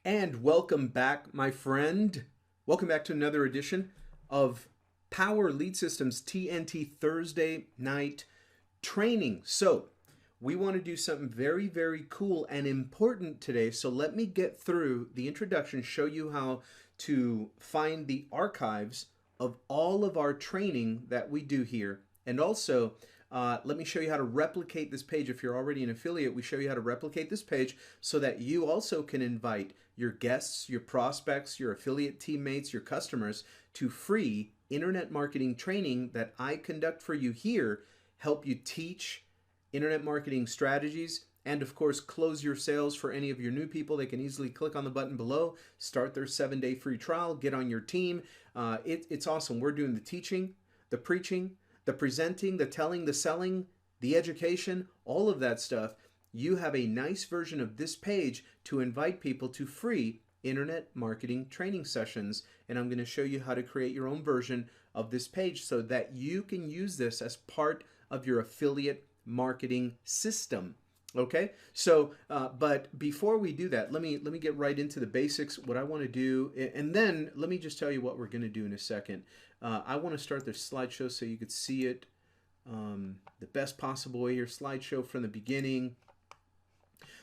And welcome back, my friend. Welcome back to another edition of Power Lead Systems TNT Thursday night training. So, we want to do something very, very cool and important today. So, let me get through the introduction, show you how to find the archives of all of our training that we do here. And also, let me show you how to replicate this page. If you're already an affiliate, we show you how to replicate this page so that you also can invite your guests, your prospects, your affiliate teammates, your customers to free internet marketing training that I conduct for you here, help you teach internet marketing strategies, and of course, close your sales for any of your new people. They can easily click on the button below, start their 7-day free trial, get on your team. It's awesome. We're doing the teaching, the preaching, the presenting, the telling, the selling, the education, all of that stuff. You have a nice version of this page to invite people to free internet marketing training sessions. And I'm going to show you how to create your own version of this page so that you can use this as part of your affiliate marketing system. Okay, so but before we do that, let me get right into the basics, what I want to do, and then let me just tell you what we're going to do in a second. I want to start the slideshow so you could see it the best possible way here. Slideshow from the beginning.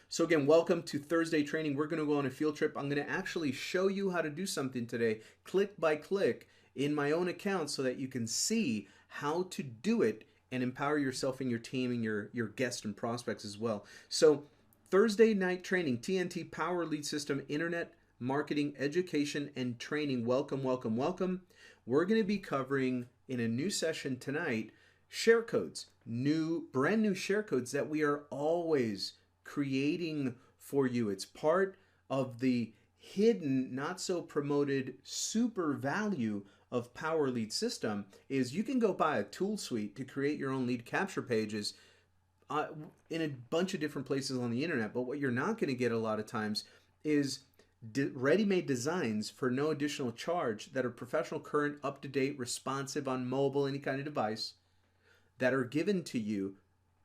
So again, welcome to Thursday training. We're going to go on a field trip. I'm going to actually show you how to do something today, click by click, in my own account so that you can see how to do it and empower yourself and your team and your guests and prospects as well. So Thursday night training, TNT Power Lead System, Internet Marketing Education and Training. Welcome, welcome, welcome. We're going to be covering in a new session tonight share codes, brand new share codes that we are always creating for you. It's part of the hidden, not so promoted super value of Power Lead System is you can go buy a tool suite to create your own lead capture pages in a bunch of different places on the internet. But what you're not going to get a lot of times is ready-made designs for no additional charge that are professional, current, up-to-date, responsive on mobile, any kind of device, that are given to you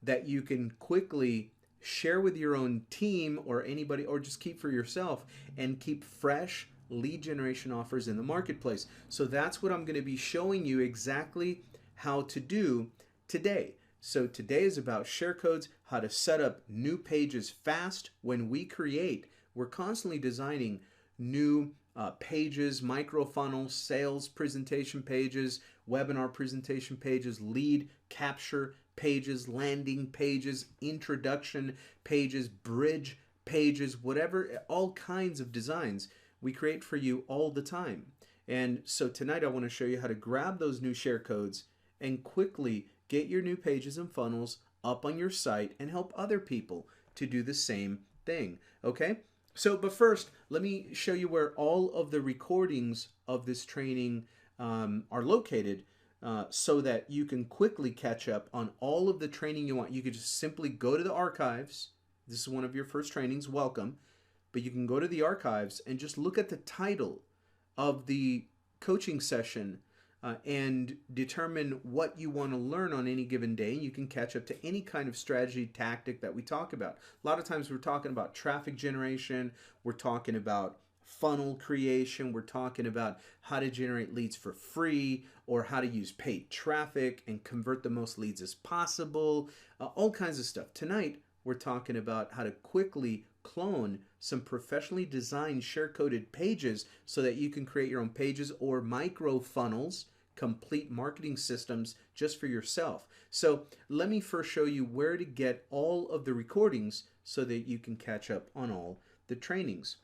that you can quickly share with your own team or anybody, or just keep for yourself and keep fresh lead generation offers in the marketplace. So that's what I'm going to be showing you exactly how to do today. So today is about share codes, how to set up new pages fast when we create. We're constantly designing new pages, micro funnels, sales presentation pages, webinar presentation pages, lead capture pages, landing pages, introduction pages, bridge pages, whatever, all kinds of designs we create for you all the time. And so tonight I want to show you how to grab those new share codes and quickly get your new pages and funnels up on your site and help other people to do the same thing. Okay? So, but first, let me show you where all of the recordings of this training are located so that you can quickly catch up on all of the training you want. You could just simply go to the archives. This is one of your first trainings. Welcome. But you can go to the archives and just look at the title of the coaching session and determine what you want to learn on any given day. You can catch up to any kind of strategy, tactic that we talk about. A lot of times we're talking about traffic generation, we're talking about funnel creation, we're talking about how to generate leads for free or how to use paid traffic and convert the most leads as possible, all kinds of stuff. Tonight, we're talking about how to quickly clone some professionally designed share-coded pages so that you can create your own pages or micro funnels, complete marketing systems just for yourself. So let me first show you where to get all of the recordings so that you can catch up on all the trainings.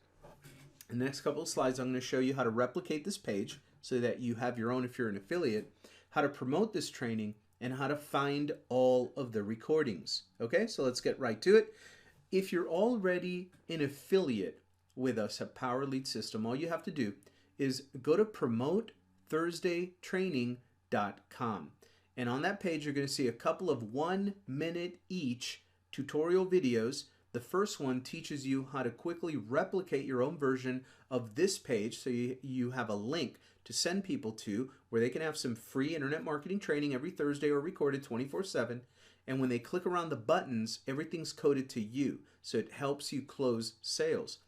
In the next couple of slides, I'm going to show you how to replicate this page so that you have your own if you're an affiliate, how to promote this training, and how to find all of the recordings. Okay, so let's get right to it. If you're already an affiliate with us at Power Lead System, all you have to do is go to PromoteThursdayTraining.com. And on that page, you're going to see a couple of 1-minute each tutorial videos. The first one teaches you how to quickly replicate your own version of this page so you have a link to send people to where they can have some free internet marketing training every Thursday or recorded 24/7. And when they click around the buttons, everything's coded to you. So it helps you close sales.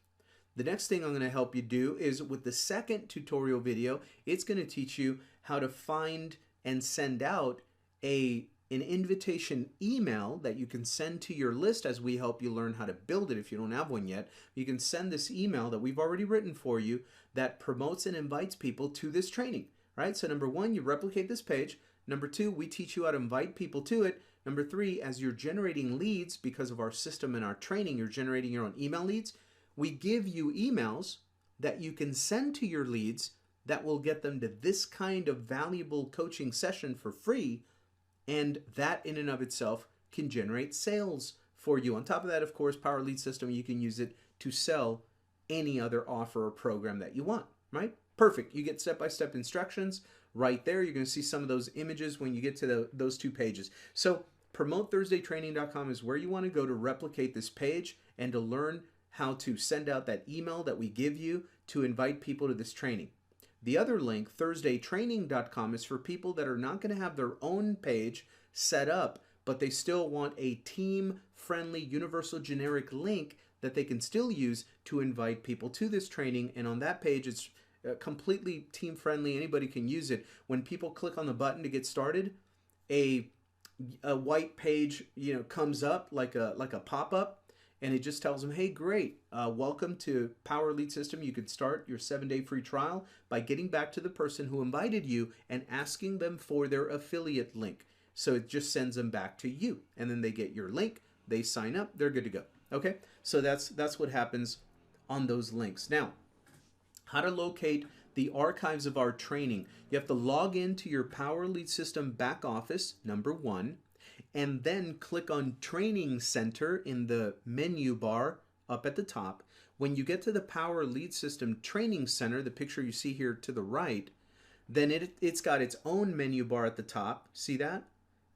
The next thing I'm going to help you do is with the second tutorial video, it's going to teach you how to find and send out an invitation email that you can send to your list as we help you learn how to build it if you don't have one yet. You can send this email that we've already written for you that promotes and invites people to this training, right? So number one, you replicate this page. Number two, we teach you how to invite people to it. Number three, as you're generating leads because of our system and our training, you're generating your own email leads. We give you emails that you can send to your leads that will get them to this kind of valuable coaching session for free. And that in and of itself can generate sales for you. On top of that, of course, Power Lead System, you can use it to sell any other offer or program that you want, right? Perfect. You get step-by-step instructions right there. You're going to see some of those images when you get to those 2 pages. So PromoteThursdayTraining.com is where you want to go to replicate this page and to learn how to send out that email that we give you to invite people to this training. The other link, ThursdayTraining.com, is for people that are not going to have their own page set up, but they still want a team-friendly, universal, generic link that they can still use to invite people to this training. And on that page, it's completely team-friendly. Anybody can use it. When people click on the button to get started, a white page, comes up like a pop-up. And it just tells them, hey, great, welcome to Power Lead System. You could start your 7-day free trial by getting back to the person who invited you and asking them for their affiliate link. So it just sends them back to you. And then they get your link, they sign up, they're good to go. Okay, so that's what happens on those links. Now, how to locate the archives of our training. You have to log into your Power Lead System back office, number one, and then click on Training Center in the menu bar up at the top. When you get to the Power Lead System Training Center, the picture you see here to the right, then it's got its own menu bar at the top. See that?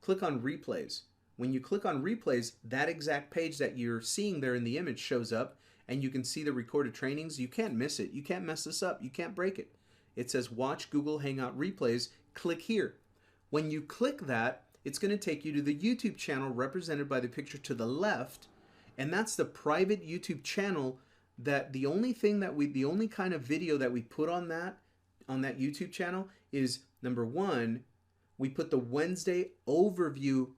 Click on Replays. When you click on Replays, that exact page that you're seeing there in the image shows up, and you can see the recorded trainings. You can't miss it. You can't mess this up. You can't break it. It says Watch Google Hangout Replays. Click here. When you click that, it's going to take you to the YouTube channel represented by the picture to the left, and that's the private YouTube channel that the only kind of video that we put on that YouTube channel is, number one, we put the Wednesday overview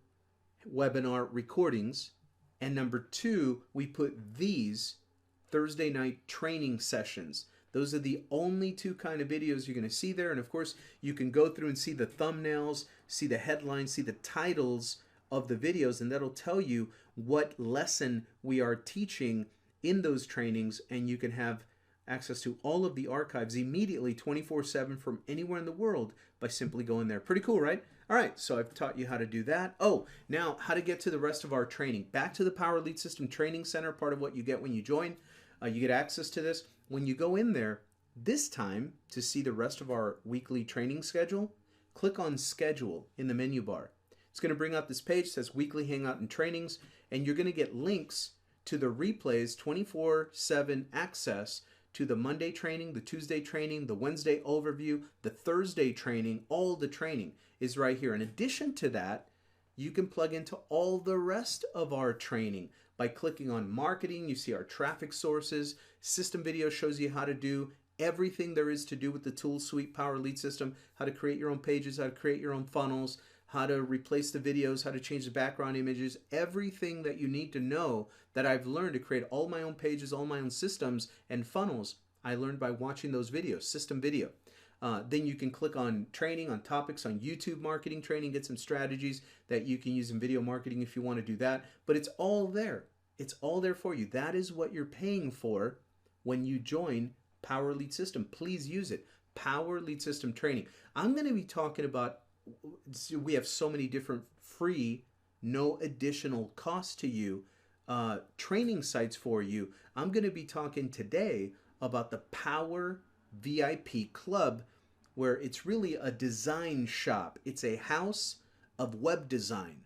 webinar recordings, and number two, we put these Thursday night training sessions. Those are the only 2 kind of videos you're going to see there. And of course, you can go through and see the thumbnails, see the headlines, see the titles of the videos, and that'll tell you what lesson we are teaching in those trainings, and you can have access to all of the archives immediately 24/7 from anywhere in the world by simply going there. Pretty cool, right? All right, so I've taught you how to do that. Oh, now how to get to the rest of our training. Back to the Power Lead System Training Center, part of what you get when you join. You get access to this. When you go in there, this time to see the rest of our weekly training schedule, click on Schedule in the menu bar. It's going to bring up this page that says Weekly Hangout and Trainings, and you're going to get links to the replays, 24/7 access to the Monday training, the Tuesday training, the Wednesday overview, the Thursday training. All the training is right here. In addition to that, you can plug into all the rest of our training by clicking on Marketing. You see our traffic sources. System video shows you how to do everything there is to do with the tool suite Power Lead System, how to create your own pages, how to create your own funnels, how to replace the videos, how to change the background images, everything that you need to know that I've learned to create all my own pages, all my own systems and funnels. I learned by watching those videos, system video. Then you can click on training, on topics, on YouTube marketing training, get some strategies that you can use in video marketing if you want to do that. But it's all there. It's all there for you. That is what you're paying for when you join Power Lead System. Please use it. Power Lead System Training. I'm going to be talking about, we have so many different free, no additional cost to you, training sites for you. I'm going to be talking today about the Power VIP Club, where it's really a design shop. It's a house of web design.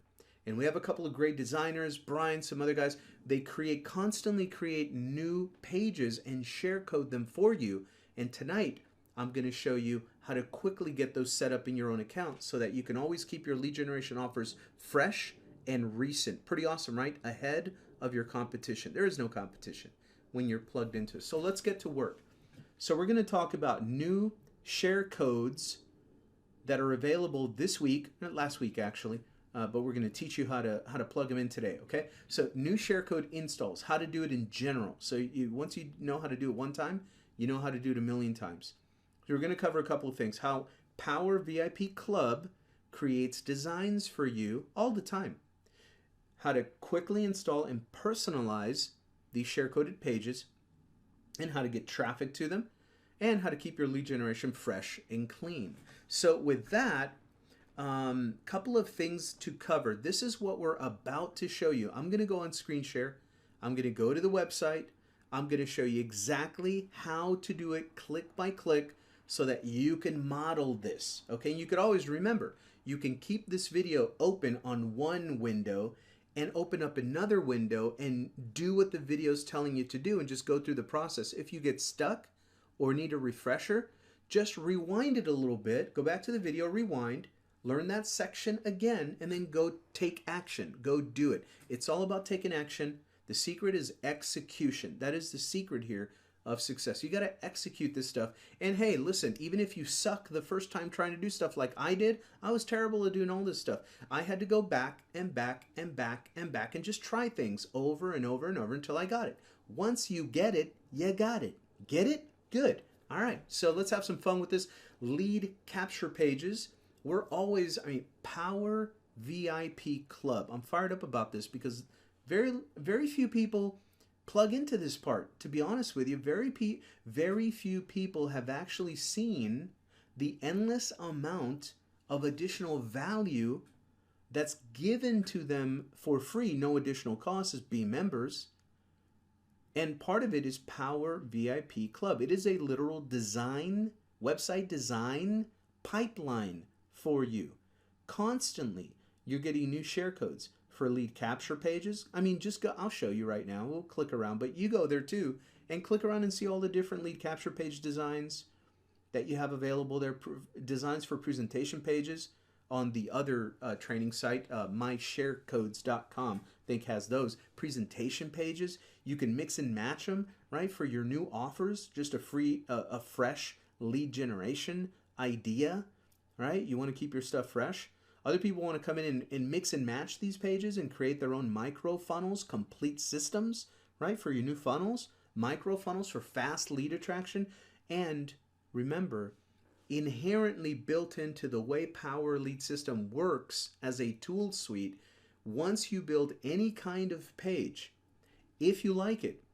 And we have a couple of great designers, Brian, some other guys. They constantly create new pages and share code them for you. And tonight, I'm going to show you how to quickly get those set up in your own account so that you can always keep your lead generation offers fresh and recent. Pretty awesome, right? Ahead of your competition. There is no competition when you're plugged into it. So let's get to work. So we're going to talk about new share codes that are available this week, not last week actually, but we're going to teach you how to plug them in today, okay? So new share code installs, how to do it in general. So once you know how to do it one time, you know how to do it a million times. So we're going to cover a couple of things. How PowerVIP Club creates designs for you all the time. How to quickly install and personalize these share-coded pages, and how to get traffic to them, and how to keep your lead generation fresh and clean. So with that, couple of things to cover. This is what we're about to show you. I'm going to go on screen share. I'm going to go to the website. I'm going to show you exactly how to do it click by click so that you can model this. Okay, you could always remember, you can keep this video open on one window and open up another window and do what the video is telling you to do and just go through the process. If you get stuck or need a refresher, just rewind it a little bit, go back to the video, rewind, learn that section again, and then go take action. Go do it. It's all about taking action. The secret is execution. That is the secret here of success. You got to execute this stuff. And hey, listen, even if you suck the first time trying to do stuff like I did, I was terrible at doing all this stuff. I had to go back and back and back and back and just try things over and over and over until I got it. Once you get it, you got it. Get it? Good. All right, so let's have some fun with this. Lead capture pages. We're always, Power VIP Club. I'm fired up about this because very few people plug into this part. To be honest with you, very few people have actually seen the endless amount of additional value that's given to them for free, no additional cost, as being members. And part of it is Power VIP Club. It is a literal website design pipeline for you. Constantly, you're getting new share codes for lead capture pages. Just go, I'll show you right now. We'll click around, but you go there too and click around and see all the different lead capture page designs that you have available there. Designs for presentation pages on the other training site, mysharecodes.com. I think has those presentation pages. You can mix and match them, right, for your new offers. Just a fresh lead generation idea, right? You want to keep your stuff fresh. Other people want to come in and mix and match these pages and create their own micro funnels, complete systems, right, for your new funnels. Micro funnels for fast lead attraction. And remember, inherently built into the way Power Lead System works as a tool suite, once you build any kind of page, if you like it,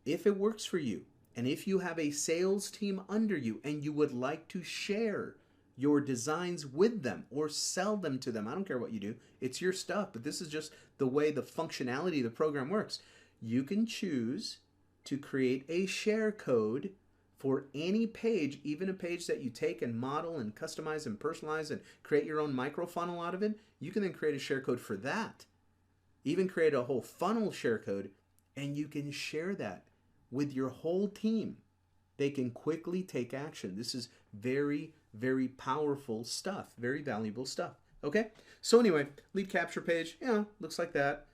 if it works for you, and if you have a sales team under you and you would like to share your designs with them or sell them to them, I don't care what you do, it's your stuff, but this is just the way the functionality of the program works. You can choose to create a share code for any page, even a page that you take and model and customize and personalize and create your own micro funnel out of it. You can then create a share code for that. Even create a whole funnel share code, and you can share that with your whole team. They can quickly take action. This is very, very powerful stuff, very valuable stuff. Okay, so anyway, lead capture page, looks like that.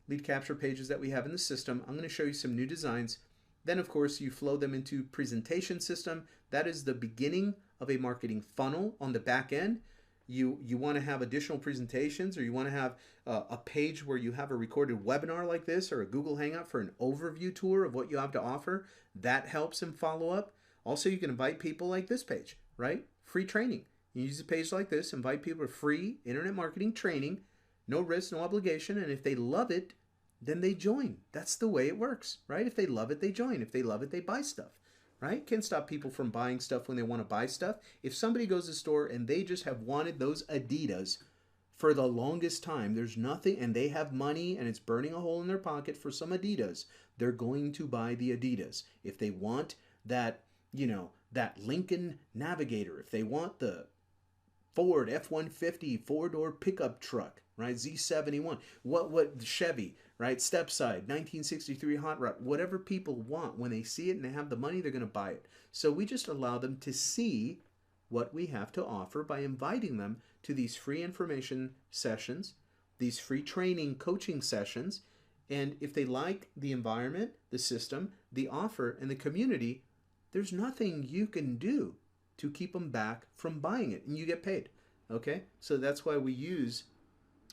Lead capture pages that we have in the system. I'm going to show you some new designs. Then, of course, you flow them into presentation system. That is the beginning of a marketing funnel on the back end. You want to have additional presentations, or you want to have a page where you have a recorded webinar like this, or a Google Hangout for an overview tour of what you have to offer. That helps in follow-up. Also, you can invite people like this page, right? Free training. You use a page like this, invite people to free internet marketing training, no risk, no obligation, and if they love it, then they join. That's the way it works, right? If they love it, they join. If they love it, they buy stuff, right? Can't stop people from buying stuff when they want to buy stuff. If somebody goes to the store and they just have wanted those Adidas for the longest time, there's nothing, and they have money and it's burning a hole in their pocket for some Adidas, they're going to buy the Adidas. If they want that, that Lincoln Navigator, if they want the Ford F-150 four-door pickup truck, right? Z71, what Chevy, right? Stepside, 1963 hot rod, whatever people want, when they see it and they have the money, they're going to buy it. So we just allow them to see what we have to offer by inviting them to these free information sessions, these free training coaching sessions. And if they like the environment, the system, the offer and the community, there's nothing you can do to keep them back from buying it, and you get paid. Okay, so that's why we use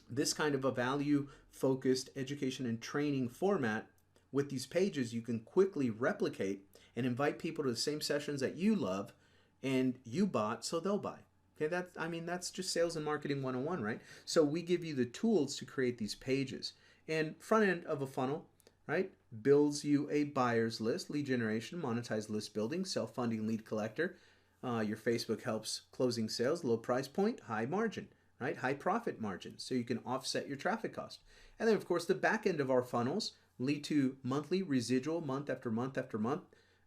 this kind of a value focused education and training format. With these pages, you can quickly replicate and invite people to the same sessions that you love and you bought, so they'll buy. Okay, that's just sales and marketing 101, right? So we give you the tools to create these pages. And front end of a funnel, right, builds you a buyer's list, lead generation, monetized list building, self-funding lead collector. Your Facebook helps closing sales, low price point, high margin, right? High profit margin, so you can offset your traffic cost. And then, of course, the back end of our funnels lead to monthly residual, month after month after month.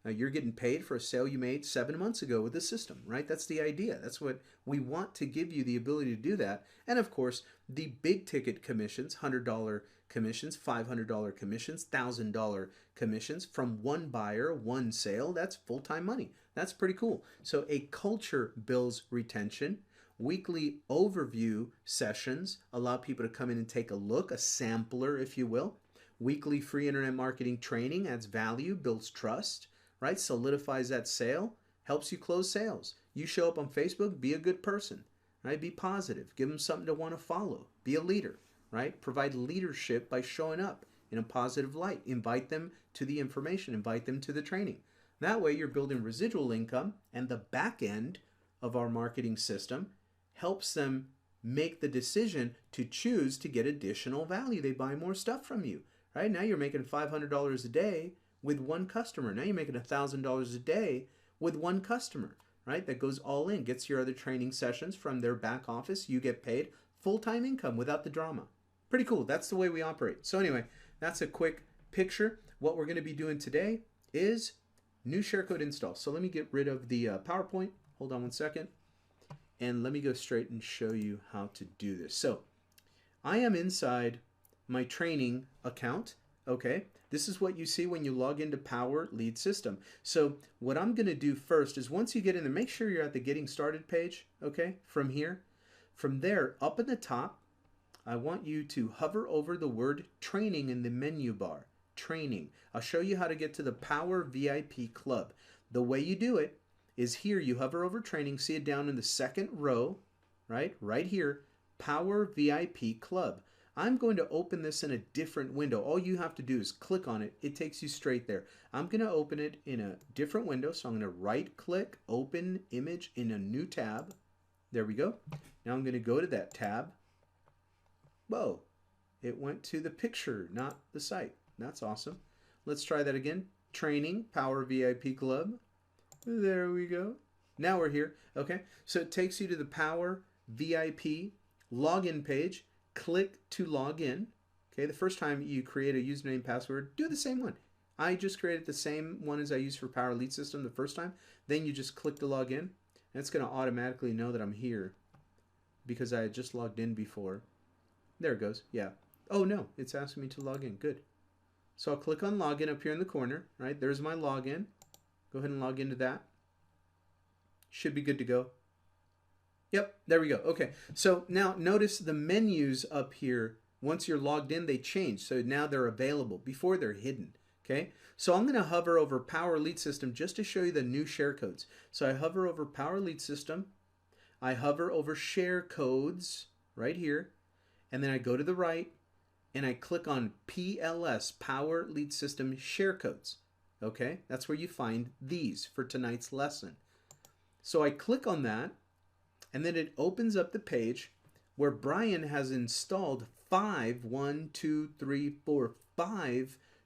You're getting paid for a sale you made 7 months ago with the system, right? That's the idea. That's what we want to give you, the ability to do that. And of course, the big ticket commissions, $100 commissions, $500 commissions, $1,000 commissions from one buyer, one sale. That's full-time money. That's pretty cool. So a culture builds retention. Weekly overview sessions allow people to come in and take a look, a sampler, if you will. Weekly free internet marketing training adds value, builds trust, right? Solidifies that sale, helps you close sales. You show up on Facebook, be a good person, right? Be positive. Give them something to want to follow. Be a leader, right? Provide leadership by showing up in a positive light. Invite them to the information. Invite them to the training. That way you're building residual income, and the back end of our marketing system helps them make the decision to choose to get additional value. They buy more stuff from you, right? Now you're making $500 a day with one customer. Now you're making $1,000 a day with one customer, right? That goes all in, gets your other training sessions from their back office. You get paid full-time income without the drama. Pretty cool. That's the way we operate. So anyway, that's a quick picture. What we're going to be doing today is new share code install. So let me get rid of the PowerPoint. Hold on one second. And let me go straight and show you how to do this. So I am inside my training account. Okay, this is what you see when you log into Power Lead System. So what I'm going to do first is, once you get in there, make sure you're at the Getting Started page. Okay, from here. From there, up in the top, I want you to hover over the word training in the menu bar. Training. I'll show you how to get to the Power VIP Club. The way you do it is here. You hover over training, see it down in the second row, right? Right here, Power VIP Club. I'm going to open this in a different window. All you have to do is click on it. It takes you straight there. I'm going to open it in a different window. So I'm going to right click, open image in a new tab. There we go. Now I'm going to go to that tab. Whoa, it went to the picture, not the site. That's awesome. Let's try that again. Training, Power VIP Club. There we go. Now we're here. Okay, so it takes you to the Power VIP login page. Click to log in. Okay, the first time you create a username password, do the same one. I just created the same one as I used for Power Lead System the first time. Then you just click to log in, and it's going to automatically know that I'm here because I had just logged in before. There it goes. Yeah. Oh no, it's asking me to log in. Good. So I'll click on login up here in the corner, right? There's my login. Go ahead and log into that. Should be good to go. Yep, there we go. Okay, so now notice the menus up here. Once you're logged in, they change. So now they're available. Before, they're hidden. Okay, so I'm going to hover over Power Lead System just to show you the new share codes. So I hover over Power Lead System. I hover over Share Codes right here. And then I go to the right and I click on PLS, Power Lead System Share Codes. Okay, that's where you find these for tonight's lesson. So I click on that, and then it opens up the page where Brian has installed 5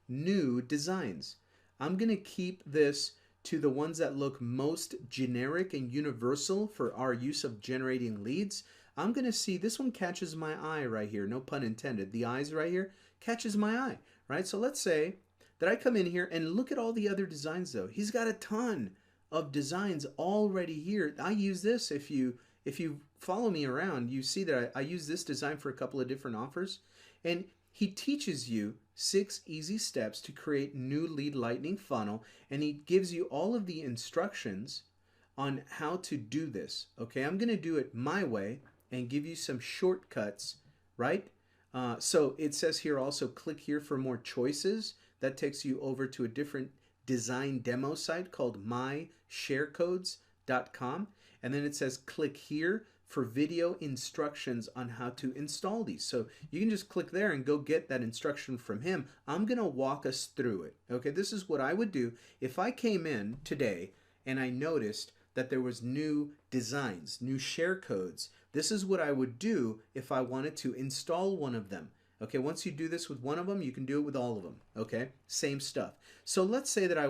new designs. I'm going to keep this to the ones that look most generic and universal for our use of generating leads. I'm going to see this one catches my eye right here. No pun intended. The eyes right here catches my eye, right? So let's say that I come in here and look at all the other designs though. He's got a ton of designs already here. I use this. If you follow me around, you see that I use this design for a couple of different offers. And he teaches you 6 easy steps to create new lead lightning funnel. And he gives you all of the instructions on how to do this. Okay, I'm going to do it my way and give you some shortcuts, right? So it says here also, click here for more choices. That takes you over to a different design demo site called mysharecodes.com. And then it says click here for video instructions on how to install these. So you can just click there and go get that instruction from him. I'm going to walk us through it. Okay, this is what I would do if I came in today and I noticed that there was new designs, new share codes. This is what I would do if I wanted to install one of them. Okay, once you do this with one of them, you can do it with all of them. Okay, same stuff. So let's say that I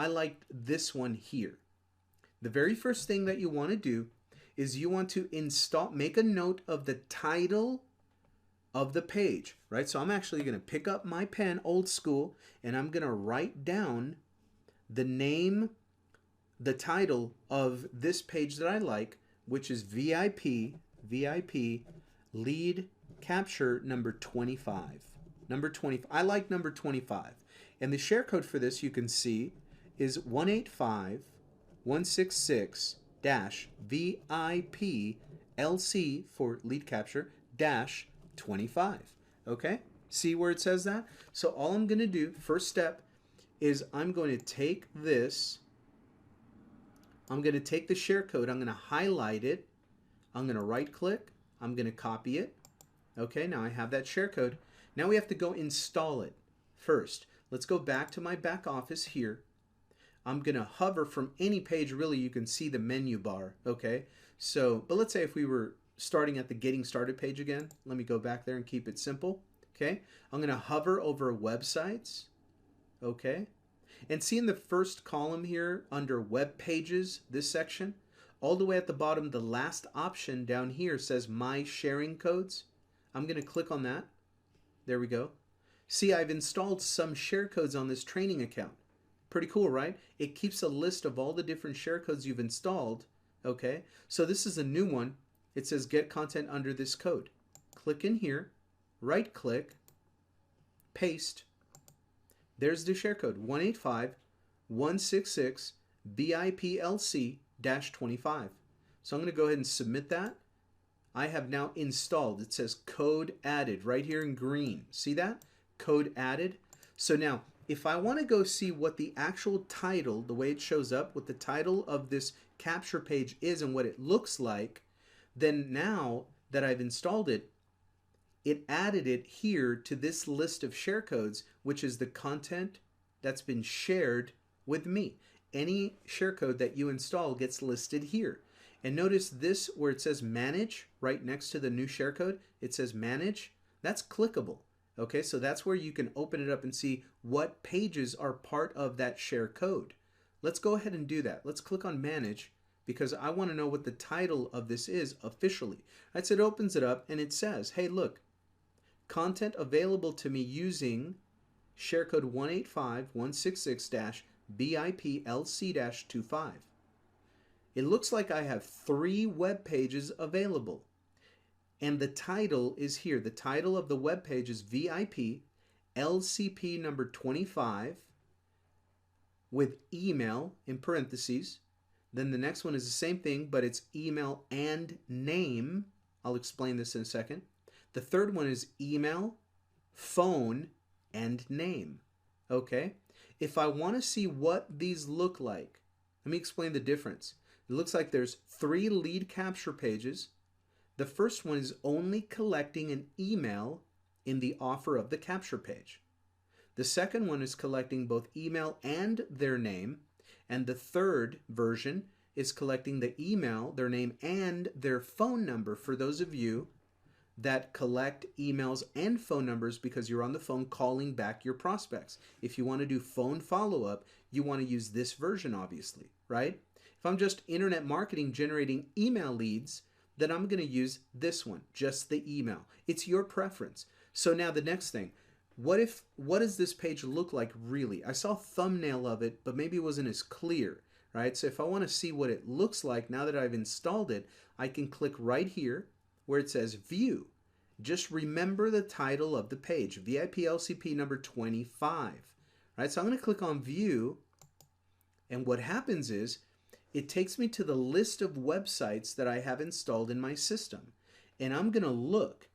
liked this one here. The very first thing that you want to do is you want to make a note of the title of the page, right? So I'm actually going to pick up my pen, old school, and I'm going to write down the name, the title of this page that I like, which is VIP lead capture number 25. Number 20. I like number 25. And the share code for this, you can see, is 185.166-VIP LC for lead capture dash 25. Okay? See where it says that? So all I'm going to do, first step, is I'm going to take this. I'm going to take the share code. I'm going to highlight it. I'm going to right click. I'm going to copy it. Okay, now I have that share code. Now we have to go install it first. Let's go back to my back office here. I'm going to hover from any page, really. You can see the menu bar. Okay, so, but let's say if we were starting at the getting started page again, let me go back there and keep it simple. Okay, I'm going to hover over websites. Okay, and see in the first column here under web pages, this section, all the way at the bottom, the last option down here says my sharing codes. I'm going to click on that. There we go. See, I've installed some share codes on this training account. Pretty cool, right? It keeps a list of all the different share codes you've installed. Okay, so this is a new one. It says get content under this code. Click in here, right click, paste. There's the share code, 185.166-BIPLC-25. So I'm going to go ahead and submit that. I have now installed. It says code added right here in green. See that? Code added. So now, if I want to go see what the actual title, the way it shows up, what the title of this capture page is and what it looks like, then now that I've installed it, it added it here to this list of share codes, which is the content that's been shared with me. Any share code that you install gets listed here. And notice this where it says manage right next to the new share code, it says manage. That's clickable. Okay, so that's where you can open it up and see what pages are part of that share code. Let's go ahead and do that. Let's click on manage because I want to know what the title of this is officially. Right, so it opens it up and it says, hey, look, content available to me using share code 185.166-BIPLC-25. It looks like I have 3 web pages available. And the title is here. The title of the web page is VIP LCP number 25 with email in parentheses. Then the next one is the same thing, but it's email and name. I'll explain this in a second. The third one is email, phone, and name. Okay? If I want to see what these look like, let me explain the difference. It looks like there's 3 lead capture pages. The first one is only collecting an email in the offer of the capture page. The second one is collecting both email and their name. And the third version is collecting the email, their name, and their phone number for those of you that collect emails and phone numbers because you're on the phone calling back your prospects. If you want to do phone follow-up, you want to use this version, obviously, right? If I'm just internet marketing generating email leads, then I'm going to use this one, just the email. It's your preference. So now the next thing, what does this page look like really? I saw a thumbnail of it, but maybe it wasn't as clear, right? So if I want to see what it looks like now that I've installed it, I can click right here where it says view. Just remember the title of the page, VIP LCP number 25, right? So I'm going to click on view, and what happens is it takes me to the list of websites that I have installed in my system. And I'm going to look,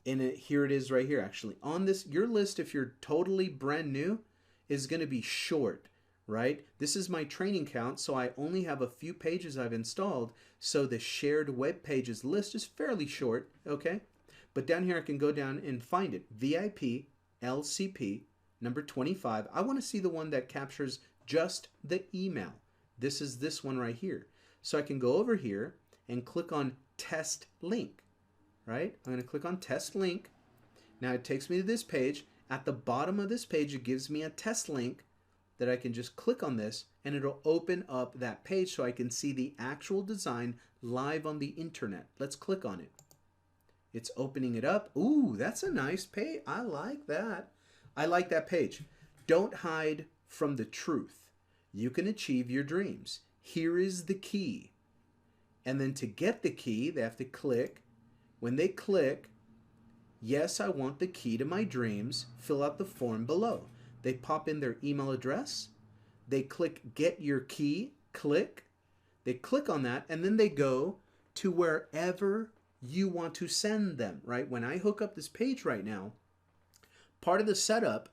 and here it is right here actually. On this, your list, if you're totally brand new, is going to be short. right? This is my training count, so I only have a few pages I've installed, so the shared web pages list is fairly short, okay? But down here I can go down and find it. VIP LCP number 25. I want to see the one that captures just the email. This is this one right here. So I can go over here and click on test link, right? I'm going to click on test link. Now it takes me to this page. At the bottom of this page, it gives me a test link that I can just click on this and it'll open up that page so I can see the actual design live on the internet. Let's click on it. It's opening it up. Ooh, that's a nice page. I like that. I like that page. Don't hide from the truth. You can achieve your dreams. Here is the key. And then to get the key, they have to click. When they click, yes, I want the key to my dreams, fill out the form below. They pop in their email address. They click get your key, click. They click on that, and then they go to wherever you want to send them, right? When I hook up this page right now, part of the setup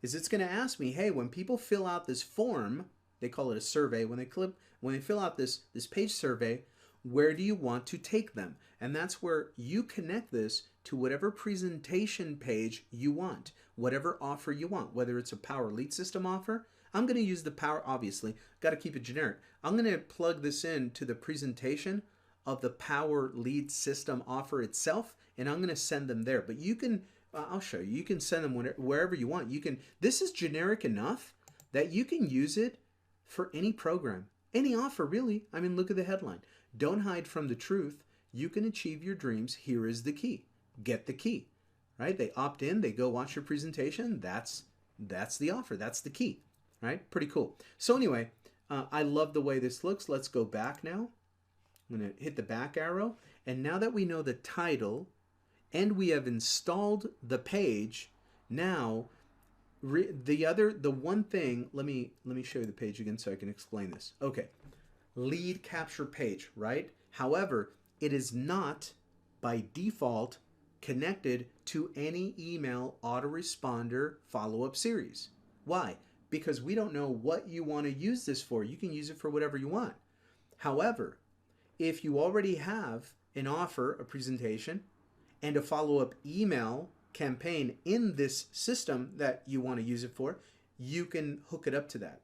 is it's going to ask me, hey, when people fill out this form, they call it a survey, when they fill out this page survey, where do you want to take them? And that's where you connect this to whatever presentation page you want, whatever offer you want, whether it's a Power Lead System offer. I'm going to use the Power, obviously, got to keep it generic. I'm going to plug this in to the presentation of the Power Lead System offer itself, and I'm going to send them there. But you can, I'll show you, you can send them wherever you want. You can, this is generic enough that you can use it for any program, any offer really. I mean, look at the headline. Don't hide from the truth. You can achieve your dreams. Here is the key. Get the key, right? They opt in, they go watch your presentation. That's the offer. That's the key, right? Pretty cool. So anyway, I love the way this looks. Let's go back now. I'm going to hit the back arrow. And now that we know the title and we have installed the page, now the one thing, let me show you the page again so I can explain this. Okay. Lead capture page, right? However, it is not by default connected to any email autoresponder follow-up series. Why? Because we don't know what you want to use this for. You can use it for whatever you want. However, if you already have an offer, a presentation, and a follow-up email campaign in this system that you want to use it for, you can hook it up to that.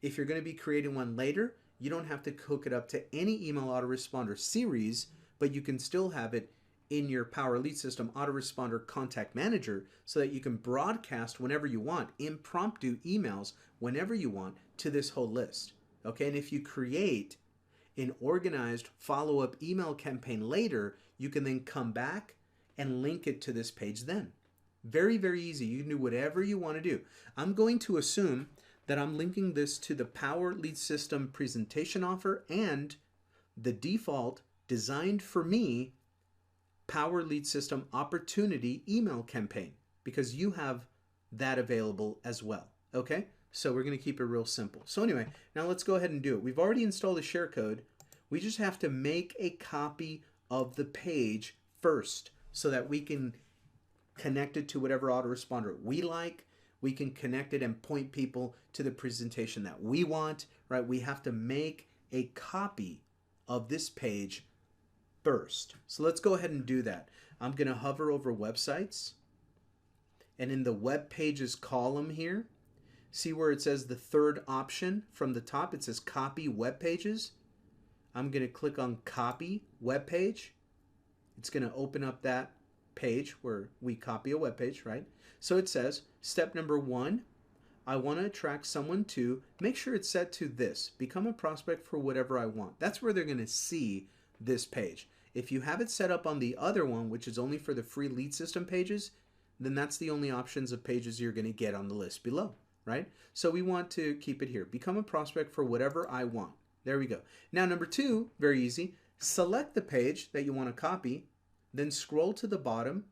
If you're going to be creating one later, you don't have to hook it up to any email autoresponder series, but you can still have it in your Power Lead System Autoresponder Contact Manager so that you can broadcast whenever you want, impromptu emails whenever you want to this whole list. Okay, and if you create an organized follow-up email campaign later, you can then come back and link it to this page then. Very, very easy. You can do whatever you want to do. I'm going to assume that I'm linking this to the Power Lead System presentation offer and the default designed for me Power Lead System opportunity email campaign, because you have that available as well. Okay, so we're going to keep it real simple. So anyway, now let's go ahead and do it. We've already installed a share code. We just have to make a copy of the page first so that we can connect it to whatever autoresponder we like. We can connect it and point people to the presentation that we want, right? We have to make a copy of this page first. So let's go ahead and do that. I'm going to hover over websites, and in the web pages column here, see where it says the third option from the top, it says copy web pages. I'm going to click on copy web page. It's going to open up that page where we copy a web page, right? So it says step number 1, I want to attract someone to, make sure it's set to this, become a prospect for whatever I want. That's where they're going to see this page. If you have it set up on the other one, which is only for the free lead system pages, then that's the only options of pages you're going to get on the list below, right? So we want to keep it here. Become a prospect for whatever I want. There we go. Now, number 2, very easy. Select the page that you want to copy, then scroll to the bottom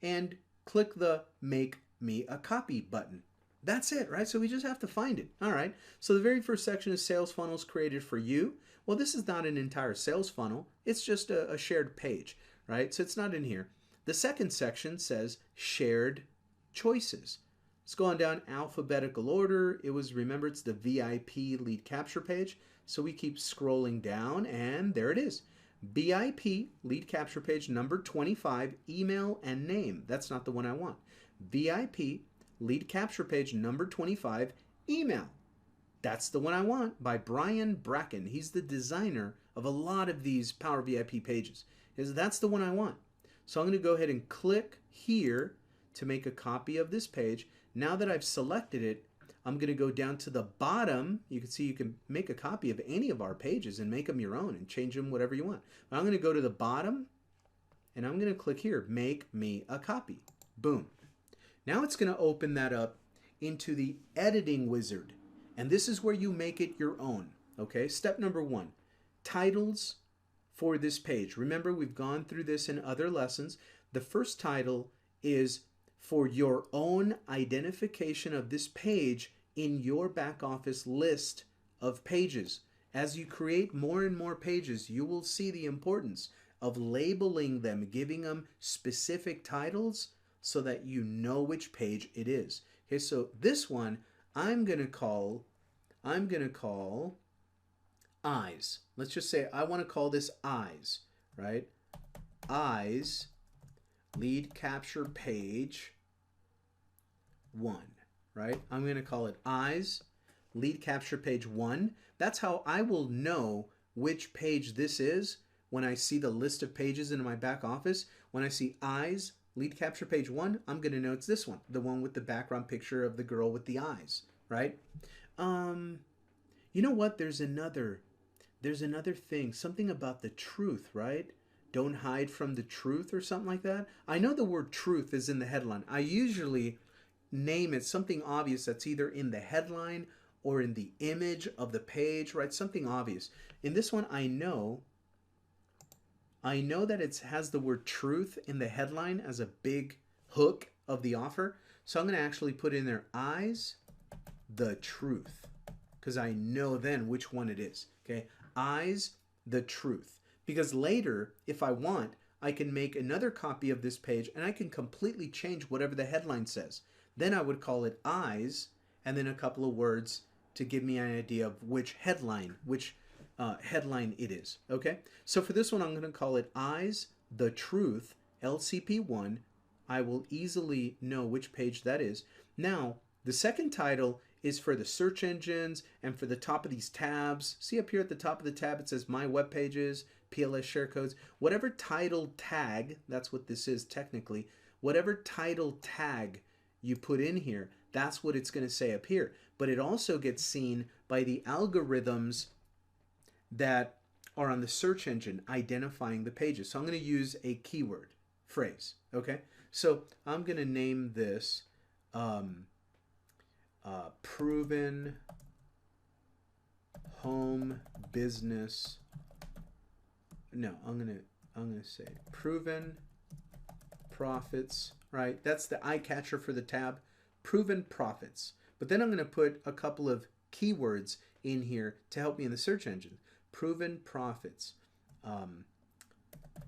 and click the Make Me a Copy button. That's it, right? So we just have to find it. All right. So the very first section is sales funnels created for you. Well, this is not an entire sales funnel. It's just a shared page, right? So it's not in here. The second section says shared choices. Let's go on down alphabetical order. Remember, it's the VIP lead capture page. So we keep scrolling down, and there it is. VIP lead capture page number 25, email and name. That's not the one I want. VIP lead capture page number 25, email. That's the one I want, by Brian Bracken. He's the designer of a lot of these PowerVIP pages. That's the one I want. So I'm going to go ahead and click here to make a copy of this page. Now that I've selected it, I'm going to go down to the bottom. You can see you can make a copy of any of our pages and make them your own and change them whatever you want. But I'm going to go to the bottom and I'm going to click here, make me a copy. Boom. Now it's going to open that up into the editing wizard. And this is where you make it your own. Okay, step number 1, titles for this page. Remember, we've gone through this in other lessons. The first title is for your own identification of this page in your back office list of pages. As you create more and more pages, you will see the importance of labeling them, giving them specific titles so that you know which page it is. Okay, so this one I'm going to call eyes. Let's just say I want to call this eyes, right? Eyes lead capture page 1, right? I'm going to call it eyes lead capture page 1. That's how I will know which page this is when I see the list of pages in my back office. When I see eyes lead capture page 1, I'm going to know it's this one, the one with the background picture of the girl with the eyes, right? You know what? There's another thing, something about the truth, right? Don't hide from the truth or something like that. I know the word truth is in the headline. I usually name it something obvious that's either in the headline or in the image of the page, right? Something obvious. In this one, I know that it has the word truth in the headline as a big hook of the offer. So I'm going to actually put in there eyes, the truth, because I know then which one it is. Okay, eyes, the truth. Because later, if I want, I can make another copy of this page and I can completely change whatever the headline says. Then I would call it eyes and then a couple of words to give me an idea of which headline it is. Okay, so for this one, I'm going to call it eyes, the truth, LCP1. I will easily know which page that is. Now, the second title is for the search engines and for the top of these tabs. See up here at the top of the tab, it says My Web Pages, PLS Share Codes. Whatever title tag, that's what this is technically, whatever title tag you put in here, that's what it's going to say up here. But it also gets seen by the algorithms that are on the search engine identifying the pages. So I'm going to use a keyword phrase, okay? So I'm going to name this proven home business. No, I'm gonna say proven profits, right? That's the eye catcher for the tab, proven profits. But then I'm gonna put a couple of keywords in here to help me in the search engine. Proven profits,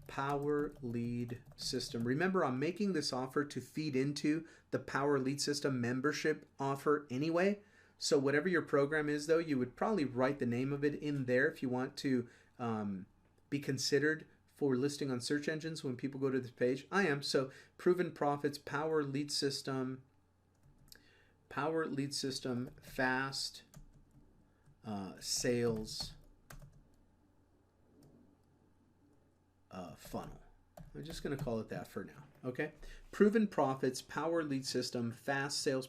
Power Lead System. Remember, I'm making this offer to feed into the Power Lead System membership offer anyway. So whatever your program is, though, you would probably write the name of it in there if you want to be considered for listing on search engines when people go to this page. I am. So Proven Profits, Power Lead System, Fast Sales Funnel. I'm just going to call it that for now. Okay. Proven Profits, Power Lead System, Fast Sales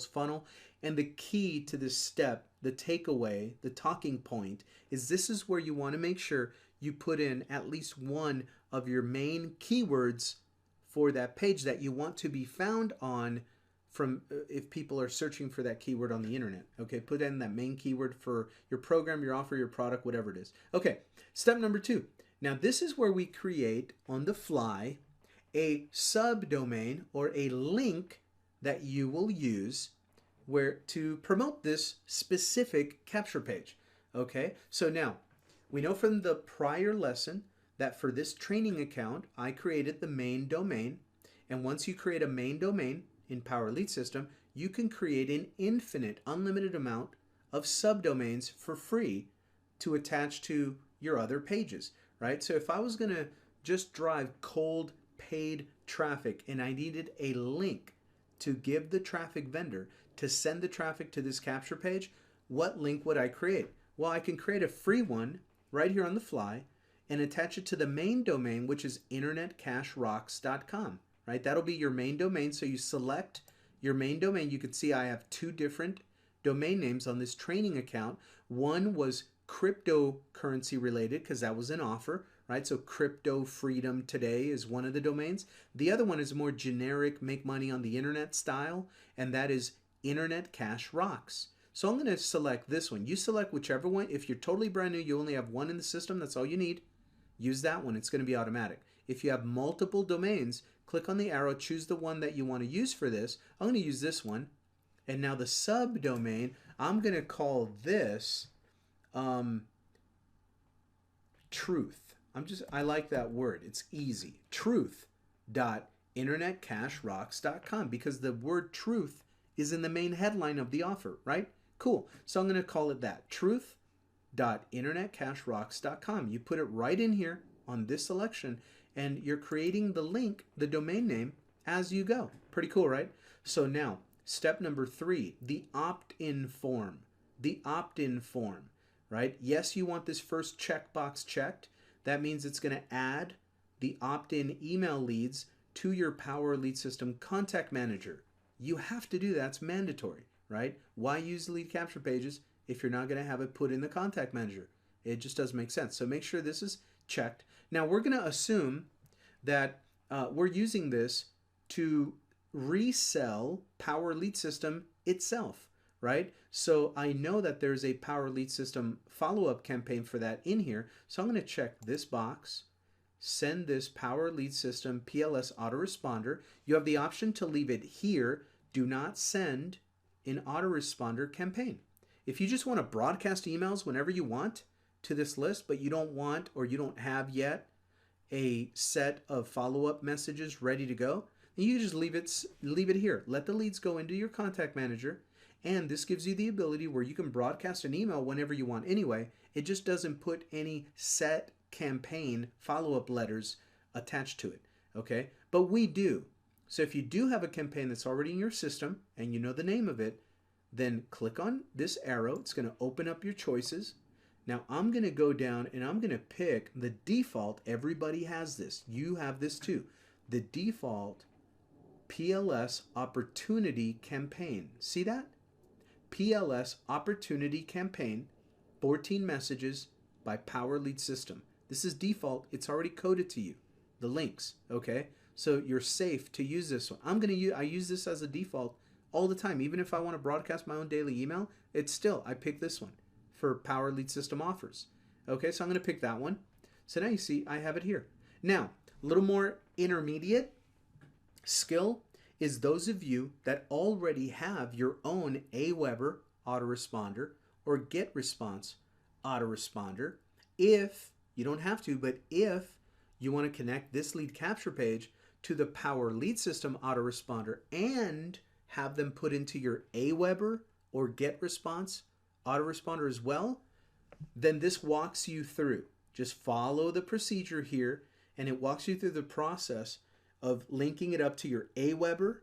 Funnel. And the key to this step, the takeaway, the talking point, is this is where you want to make sure you put in at least one of your main keywords for that page that you want to be found on from if people are searching for that keyword on the internet. Okay, put in that main keyword for your program, your offer, your product, whatever it is. Okay, step number 2. Now this is where we create on the fly a subdomain or a link that you will use where to promote this specific capture page. Okay, so now we know from the prior lesson that for this training account, I created the main domain. And once you create a main domain in Power Lead System, you can create an infinite, unlimited amount of subdomains for free to attach to your other pages, right? So if I was going to just drive cold paid traffic and I needed a link to give the traffic vendor to send the traffic to this capture page, what link would I create? Well, I can create a free one right here on the fly and attach it to the main domain, which is internetcashrocks.com, right? That'll be your main domain. So you select your main domain. You can see I have two different domain names on this training account. One was cryptocurrency related because that was an offer, right? So Crypto Freedom Today is one of the domains. The other one is more generic, make money on the internet style, and that is Internet Cash Rocks. So I'm going to select this one. You select whichever one. If you're totally brand new, you only have one in the system. That's all you need. Use that one. It's going to be automatic. If you have multiple domains, click on the arrow, choose the one that you want to use for this. I'm going to use this one. And now the subdomain, I'm going to call this truth. I like that word. It's easy. Truth.internetcashrocks.com, because the word truth is in the main headline of the offer, right? Cool. So I'm going to call it that. Truth.internetcashrocks.com. You put it right in here on this selection, and you're creating the link, the domain name, as you go. Pretty cool, right? So now, step number 3, the opt-in form. The opt-in form, right? Yes, you want this first checkbox checked. That means it's going to add the opt-in email leads to your Power Lead System contact manager. You have to do that. It's mandatory, right? Why use lead capture pages if you're not going to have it put in the contact manager? It just doesn't make sense. So make sure this is checked. Now we're going to assume that we're using this to resell Power Lead System itself, right? So I know that there's a Power Lead System follow-up campaign for that in here. So I'm going to check this box, send this Power Lead System PLS autoresponder. You have the option to leave it here. Do not send an autoresponder campaign. If you just want to broadcast emails whenever you want to this list, but you don't want or you don't have yet a set of follow-up messages ready to go, then you just leave it here. Let the leads go into your contact manager, and this gives you the ability where you can broadcast an email whenever you want anyway. It just doesn't put any set campaign follow-up letters attached to it, okay? But we do. So if you do have a campaign that's already in your system and you know the name of it, then click on this arrow. It's going to open up your choices. Now I'm going to go down and I'm going to pick the default. Everybody has this. You have this too. The default PLS opportunity campaign. See that? PLS opportunity campaign, 14 messages by Power Lead System. This is default. It's already coded to you, the links, okay? So you're safe to use this one. I use this as a default all the time. Even if I want to broadcast my own daily email, I pick this one for Power Lead System offers. Okay, so I'm going to pick that one. So now you see I have it here. Now, a little more intermediate skill is those of you that already have your own Aweber autoresponder or GetResponse autoresponder. If you don't have to, but if you want to connect this lead capture page to the Power Lead System autoresponder and have them put into your Aweber or GetResponse autoresponder as well, then this walks you through. Just follow the procedure here, and it walks you through the process of linking it up to your Aweber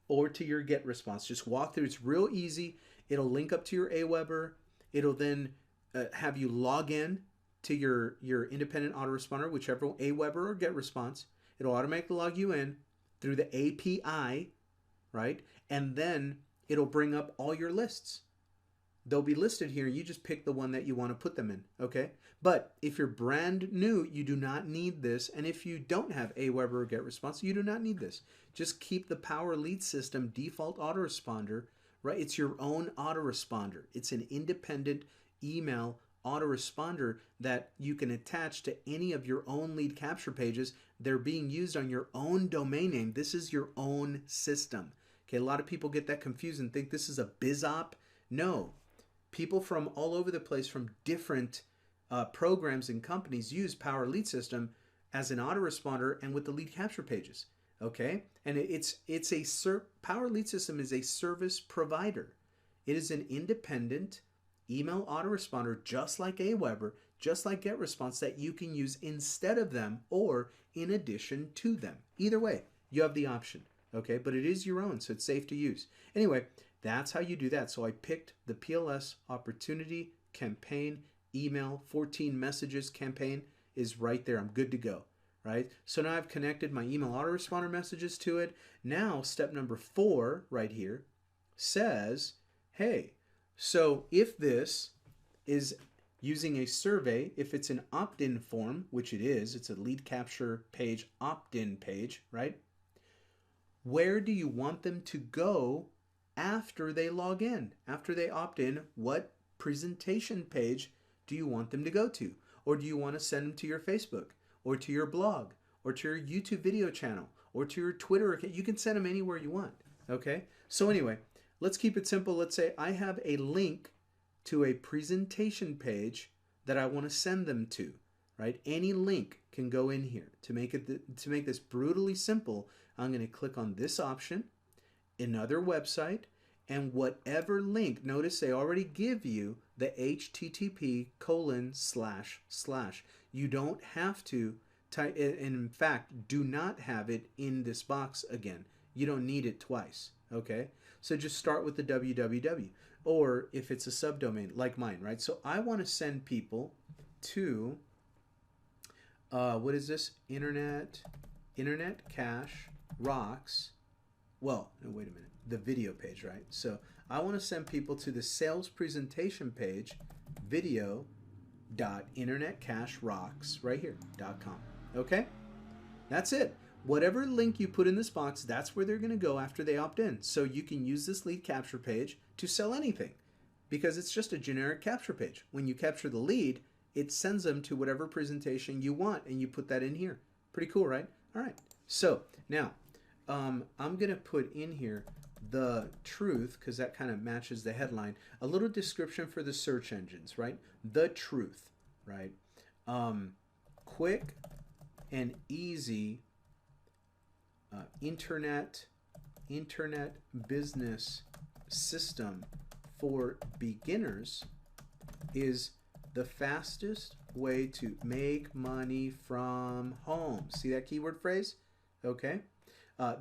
or to your GetResponse. Just walk through. It's real easy. It'll link up to your Aweber. It'll then have you log in to your independent autoresponder, whichever Aweber or GetResponse. It'll automatically log you in through the API, right? And then it'll bring up all your lists. They'll be listed here. You just pick the one that you want to put them in, okay? But if you're brand new, you do not need this. And if you don't have Aweber or GetResponse, you do not need this. Just keep the Power Lead System default autoresponder, right? It's your own autoresponder. It's an independent email autoresponder that you can attach to any of your own lead capture pages. They're being used on your own domain name. This is your own system. Okay, a lot of people get that confused and think this is a BizOp. No. People from all over the place from different programs and companies use Power Lead System as an autoresponder and with the lead capture pages. Okay, and Power Lead System is a service provider. It is an independent email autoresponder, just like Aweber, just like GetResponse, that you can use instead of them or in addition to them. Either way, you have the option. Okay, but it is your own, so it's safe to use. Anyway, that's how you do that. So I picked the PLS Opportunity Campaign Email 14 Messages campaign is right there. I'm good to go. Right? So now I've connected my email autoresponder messages to it. Now step number 4 right here says, hey, so if this is using a survey, if it's an opt-in form, which it is, it's a lead capture page, opt-in page, right? Where do you want them to go after they log in? After they opt in, what presentation page do you want them to go to? Or do you want to send them to your Facebook, or to your blog, or to your YouTube video channel, or to your Twitter account? You can send them anywhere you want, okay? So anyway, let's keep it simple. Let's say I have a link to a presentation page that I want to send them to, right? Any link can go in here. To make this brutally simple, I'm going to click on this option, another website, and whatever link. Notice they already give you the http:// You don't have to type, and in fact, do not have it in this box again. You don't need it twice, okay? So just start with the www, or if it's a subdomain like mine, right? So I want to send people to, what is this? Internet Cash Rocks. Well, no, wait a minute. The video page, right? So I want to send people to the sales presentation page, video.internetcashrocks right here, .com. Okay? That's it. Whatever link you put in this box, that's where they're going to go after they opt in. So you can use this lead capture page to sell anything because it's just a generic capture page. When you capture the lead, it sends them to whatever presentation you want, and you put that in here. Pretty cool, right? All right. So now I'm going to put in here the truth, because that kind of matches the headline, a little description for the search engines, right? The truth, right? Quick and easy internet business system for beginners is the fastest way to make money from home. See that keyword phrase? Okay.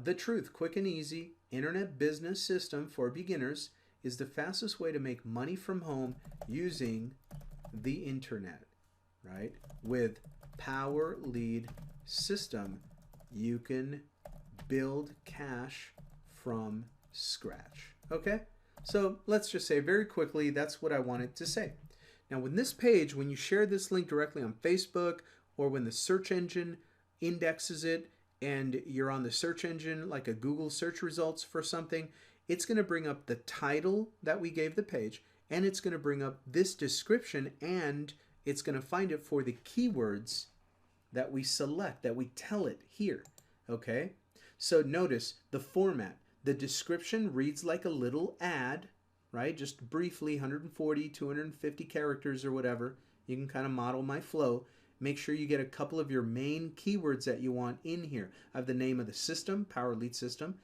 The truth, quick and easy internet business system for beginners is the fastest way to make money from home using the internet, right? With Power Lead System, you can build cash from scratch. Okay? So let's just say very quickly, that's what I wanted to say. Now, when this page, when you share this link directly on Facebook, or when the search engine indexes it, and you're on the search engine, like a Google search results for something, it's going to bring up the title that we gave the page, and it's going to bring up this description, and it's going to find it for the keywords that we select, that we tell it here. Okay? So notice the format. The description reads like a little ad, right? Just briefly, 140, 250 characters or whatever. You can kind of model my flow. Make sure you get a couple of your main keywords that you want in here. I have the name of the system, Power Lead System,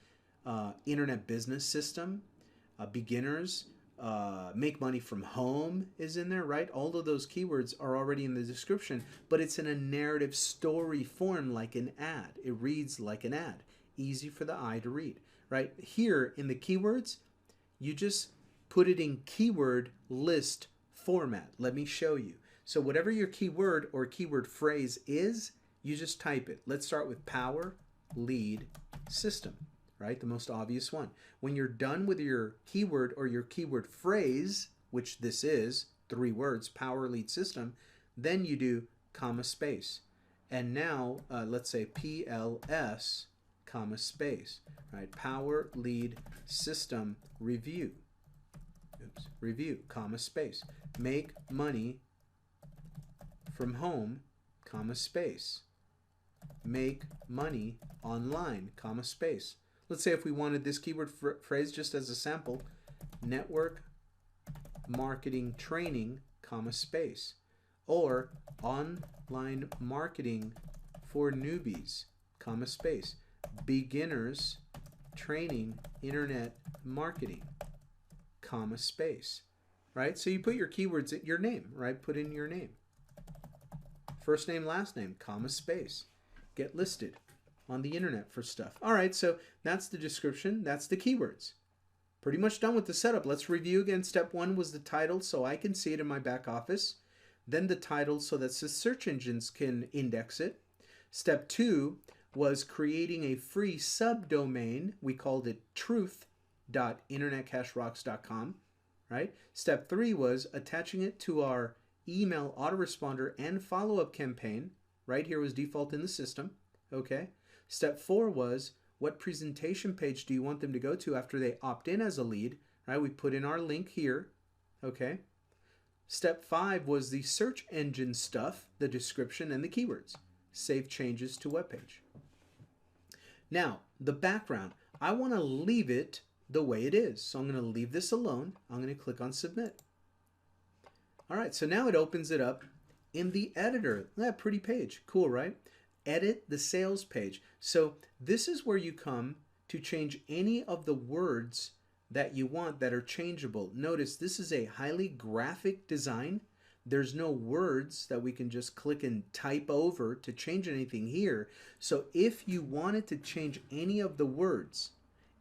Internet Business System, beginners, make money from home is in there, right? All of those keywords are already in the description, but it's in a narrative story form like an ad. It reads like an ad, easy for the eye to read, right? Here in the keywords, you just put it in keyword list format. Let me show you. So whatever your keyword or keyword phrase is, you just type it. Let's start with Power Lead System, right? The most obvious one. When you're done with your keyword or your keyword phrase, which this is, 3 words, Power Lead System, then you do comma space. And now let's say PLS, comma space, right? Power Lead System Review. Oops, review, comma space. Make money from home, comma space. Make money online, comma space. Let's say if we wanted this keyword phrase just as a sample, network marketing training, comma space. Or online marketing for newbies, comma space. beginners training internet marketing, comma, space, right? So you put your keywords at your name, right? Put in your name. First name, last name, comma, space. Get listed on the internet for stuff. All right, so that's the description. That's the keywords. Pretty much done with the setup. Let's review again. Step 1 was the title, so I can see it in my back office. Then the title so that the search engines can index it. Step 2 was creating a free subdomain. We called it truth.internetcashrocks.com, right? Step 3 was attaching it to our email autoresponder and follow-up campaign. Right here was default in the system, okay? Step 4 was what presentation page do you want them to go to after they opt in as a lead, right? We put in our link here, okay? Step 5 was the search engine stuff, the description and the keywords. Save changes to web page. Now, the background, I want to leave it the way it is. So I'm going to leave this alone. I'm going to click on submit. All right, so now it opens it up in the editor. That pretty page. Cool, right? Edit the sales page. So this is where you come to change any of the words that you want that are changeable. Notice this is a highly graphic design. There's no words that we can just click and type over to change anything here. So if you wanted to change any of the words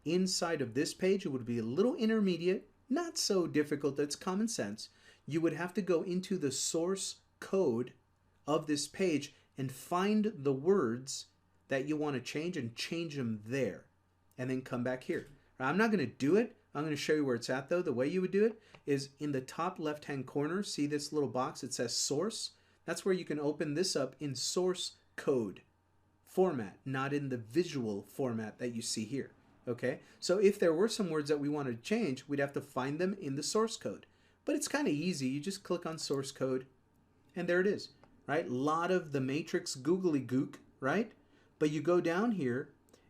inside of this page, it would be a little intermediate, not so difficult, that's common sense. You would have to go into the source code of this page and find the words that you want to change and change them there, and then come back here. I'm not going to do it. I'm going to show you where it's at though. The way you would do it is in the top left hand corner. See this little box? It says source. That's where you can open this up in source code format, not in the visual format that you see here. Okay, so if there were some words that we wanted to change, we'd have to find them in the source code. But it's kind of easy. You just click on source code and there it is, right? A lot of the matrix googly gook, right? But you go down here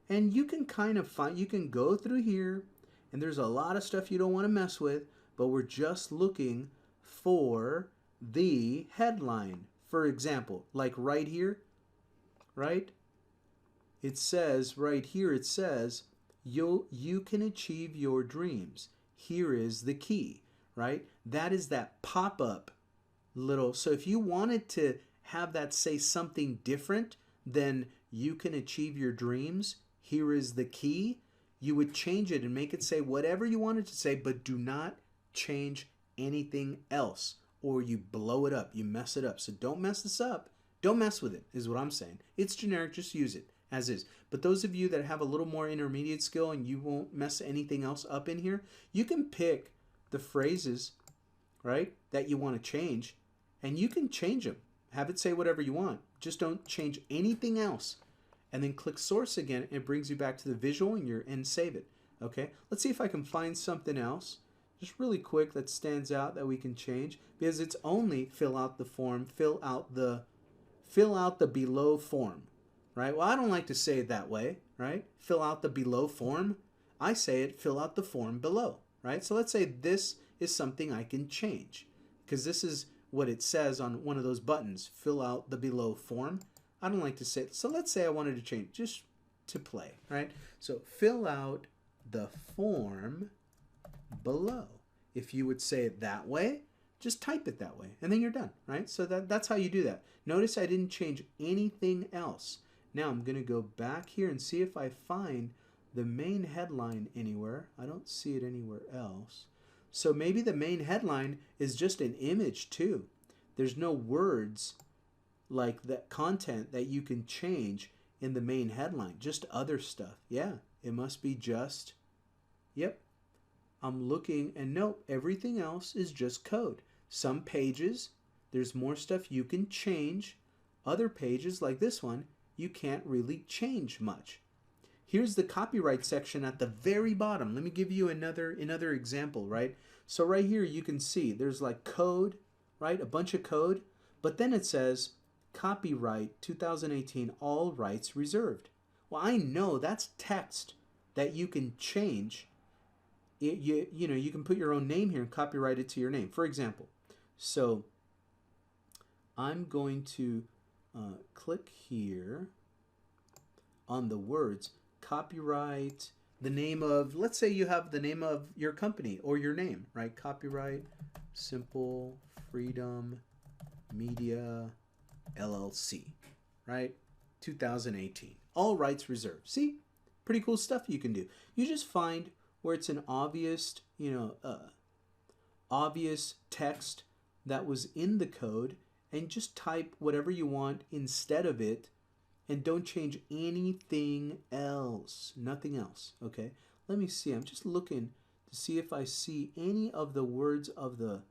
and you can kind of find, you can go through here and there's a lot of stuff you don't want to mess with, but we're just looking for the headline. For example, like right here, right? It says right here, it says, you can achieve your dreams. Here is the key, right? That is that pop-up little. So if you wanted to have that say something different than you can achieve your dreams, here is the key, you would change it and make it say whatever you wanted to say, but do not change anything else or you blow it up, you mess it up. So don't mess this up. Don't mess with it is what I'm saying. It's generic, just use it as is. But those of you that have a little more intermediate skill and you won't mess anything else up in here, you can pick the phrases, right, that you want to change and you can change them. Have it say whatever you want. Just don't change anything else. And then click source again and it brings you back to the visual and save it. Okay, let's see if I can find something else just really quick that stands out that we can change, because it's only fill out the form, fill out the below form, right? Well, I don't like to say it that way, right? Fill out the below form. I say it, fill out the form below, right? So let's say this is something I can change because this is what it says on one of those buttons, fill out the below form. I don't like to say it. So let's say I wanted to change just to play, right? So fill out the form below. If you would say it that way, just type it that way and then you're done, right? So that's how you do that. Notice I didn't change anything else. Now I'm going to go back here and see if I find the main headline anywhere. I don't see it anywhere else. So maybe the main headline is just an image too. There's no words like that content that you can change in the main headline, just other stuff. Yeah, it must be just, yep. I'm looking and nope, everything else is just code. Some pages, there's more stuff you can change. Other pages like this one, you can't really change much. Here's the copyright section at the very bottom. Let me give you another example, right? So right here you can see there's like code, right? A bunch of code, but then it says copyright 2018, all rights reserved. Well, I know that's text that you can change. You know, you can put your own name here and copyright it to your name. For example, so I'm going to click here on the words. copyright, the name of, let's say you have the name of your company or your name, right? Copyright Simple Freedom Media LLC, right? 2018. All rights reserved. See? Pretty cool stuff you can do. You just find where it's an obvious, obvious text that was in the code and just type whatever you want instead of it and don't change anything else. Nothing else, okay? Let me see. I'm just looking to see if I see any of the words of the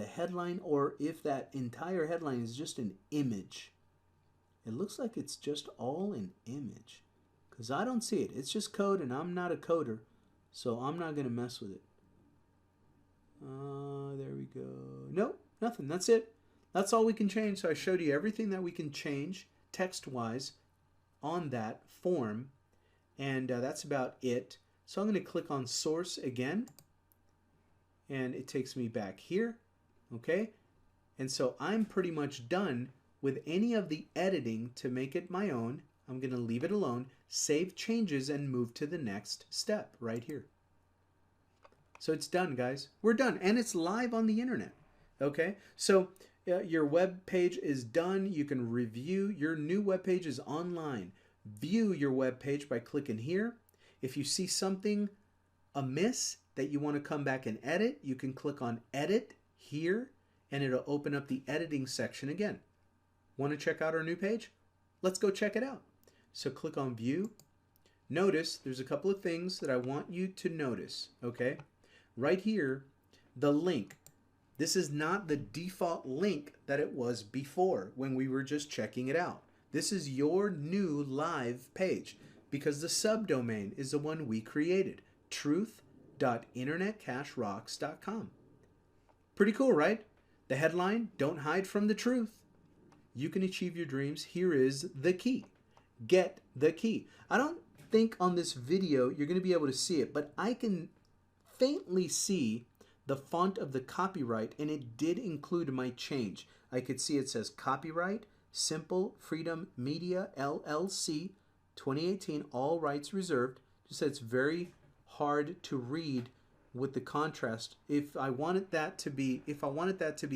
headline or if that entire headline is just an image. It looks like it's just all an image because I don't see it. It's just code and I'm not a coder, so I'm not going to mess with it. There we go. Nope, nothing. That's it. That's all we can change. So I showed you everything that we can change text-wise on that form, and that's about it. So I'm going to click on source again, and it takes me back here, okay? And so I'm pretty much done with any of the editing to make it my own. I'm going to leave it alone, save changes, and move to the next step right here. So it's done, guys. We're done, and it's live on the internet, okay? So your web page is done. You can review. Your new web page is online. View your web page by clicking here. If you see something amiss that you want to come back and edit, you can click on Edit here, and it'll open up the editing section again. Want to check out our new page? Let's go check it out. So click on View. Notice there's a couple of things that I want you to notice, okay? Right here, the link. This is not the default link that it was before when we were just checking it out. This is your new live page because the subdomain is the one we created, truth.internetcashrocks.com. Pretty cool, right? The headline, don't hide from the truth. You can achieve your dreams. Here is the key. Get the key. I don't think on this video you're going to be able to see it, but I can faintly see the font of the copyright, and it did include my change. I could see it says Copyright Simple Freedom Media LLC 2018, all rights reserved. Just said it's very hard to read with the contrast. If I wanted that to be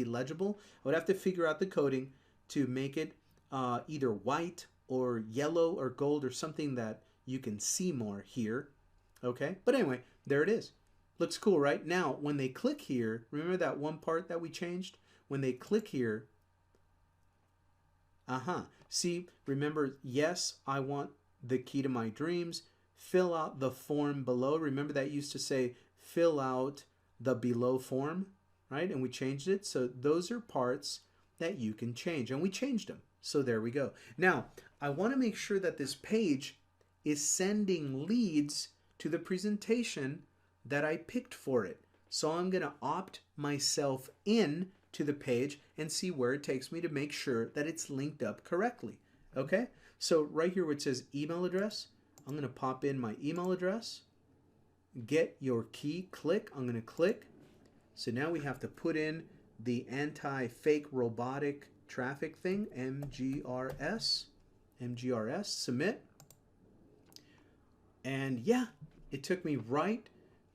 legible, I would have to figure out the coding to make it either white or yellow or gold or something that you can see more here. Okay, but anyway, there it is. Looks cool, right? Now, when they click here, remember that one part that we changed? When they click here, see, remember, yes, I want the key to my dreams. Fill out the form below. Remember that used to say, fill out the below form, right? And we changed it. So those are parts that you can change, and we changed them. So there we go. Now, I want to make sure that this page is sending leads to the presentation that I picked for it. So I'm going to opt myself in to the page and see where it takes me to make sure that it's linked up correctly. Okay? So right here where it says email address, I'm going to pop in my email address. Get your key, click. I'm going to click. So now we have to put in the anti-fake robotic traffic thing, MGRS, submit. And yeah, it took me right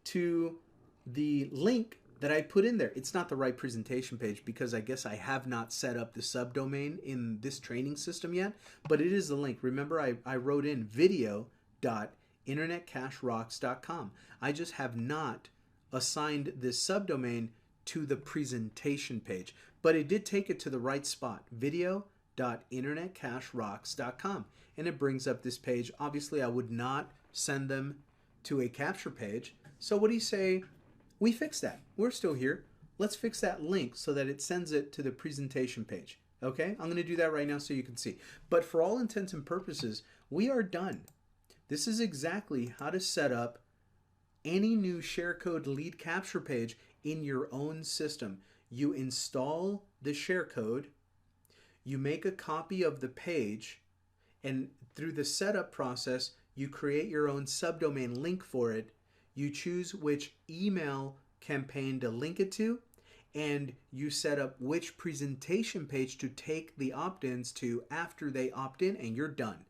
to the link that I put in there. It's not the right presentation page because I guess I have not set up the subdomain in this training system yet, but it is the link. Remember, I wrote in video.internetcashrocks.com. I just have not assigned this subdomain to the presentation page, but it did take it to the right spot, video.internetcashrocks.com, and it brings up this page. Obviously, I would not send them to a capture page. So what do you say we fix that? We're still here. Let's fix that link so that it sends it to the presentation page. Okay, I'm going to do that right now so you can see. But for all intents and purposes, we are done. This is exactly how to set up any new sharecode lead capture page in your own system. You install the sharecode, you make a copy of the page, and through the setup process, you create your own subdomain link for it. You choose which email campaign to link it to, and you set up which presentation page to take the opt-ins to after they opt in, and you're done.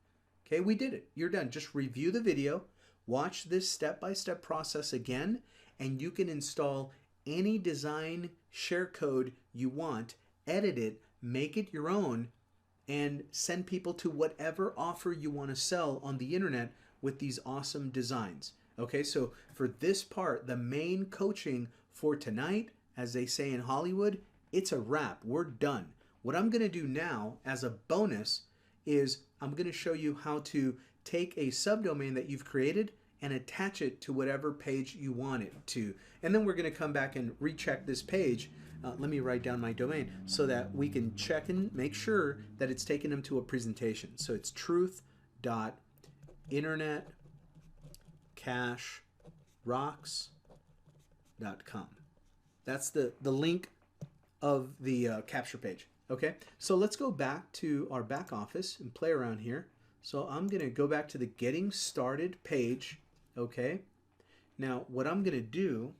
Okay, we did it. You're done. Just review the video, watch this step-by-step process again, and you can install any design share code you want, edit it, make it your own, and send people to whatever offer you want to sell on the internet with these awesome designs. Okay, so for this part, the main coaching for tonight, as they say in Hollywood, it's a wrap. We're done. What I'm going to do now as a bonus is I'm going to show you how to take a subdomain that you've created and attach it to whatever page you want it to. And then we're going to come back and recheck this page. Let me write down my domain so that we can check and make sure that it's taken them to a presentation. So it's truth.internetcashrocks.com. That's the link of the capture page. Okay, so let's go back to our back office and play around here. So I'm going to go back to the Getting Started page. Okay, now what I'm going to do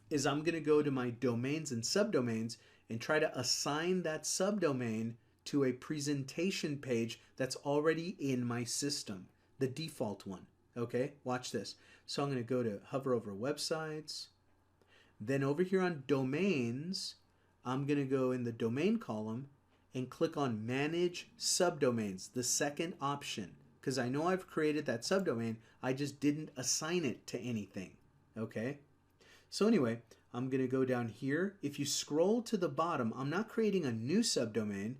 is I'm going to go to my domains and subdomains and try to assign that subdomain to a presentation page that's already in my system, the default one. Okay, watch this. So I'm going to go to hover over websites. Then over here on domains, I'm going to go in the domain column and click on Manage Subdomains, the second option, because I know I've created that subdomain, I just didn't assign it to anything. Okay? So anyway, I'm going to go down here. If you scroll to the bottom, I'm not creating a new subdomain,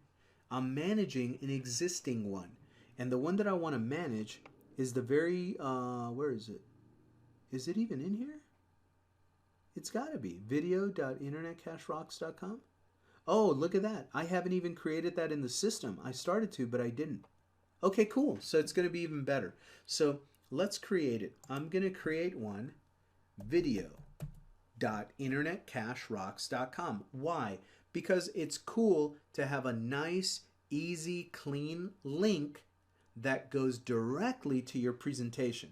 I'm managing an existing one. And the one that I want to manage is the very, where is it? Is it even in here? It's got to be video.internetcashrocks.com. Oh, look at that. I haven't even created that in the system. I started to, but I didn't. Okay, cool. So it's going to be even better. So let's create it. I'm going to create one, video.internetcashrocks.com. Why? Because it's cool to have a nice, easy, clean link that goes directly to your presentation,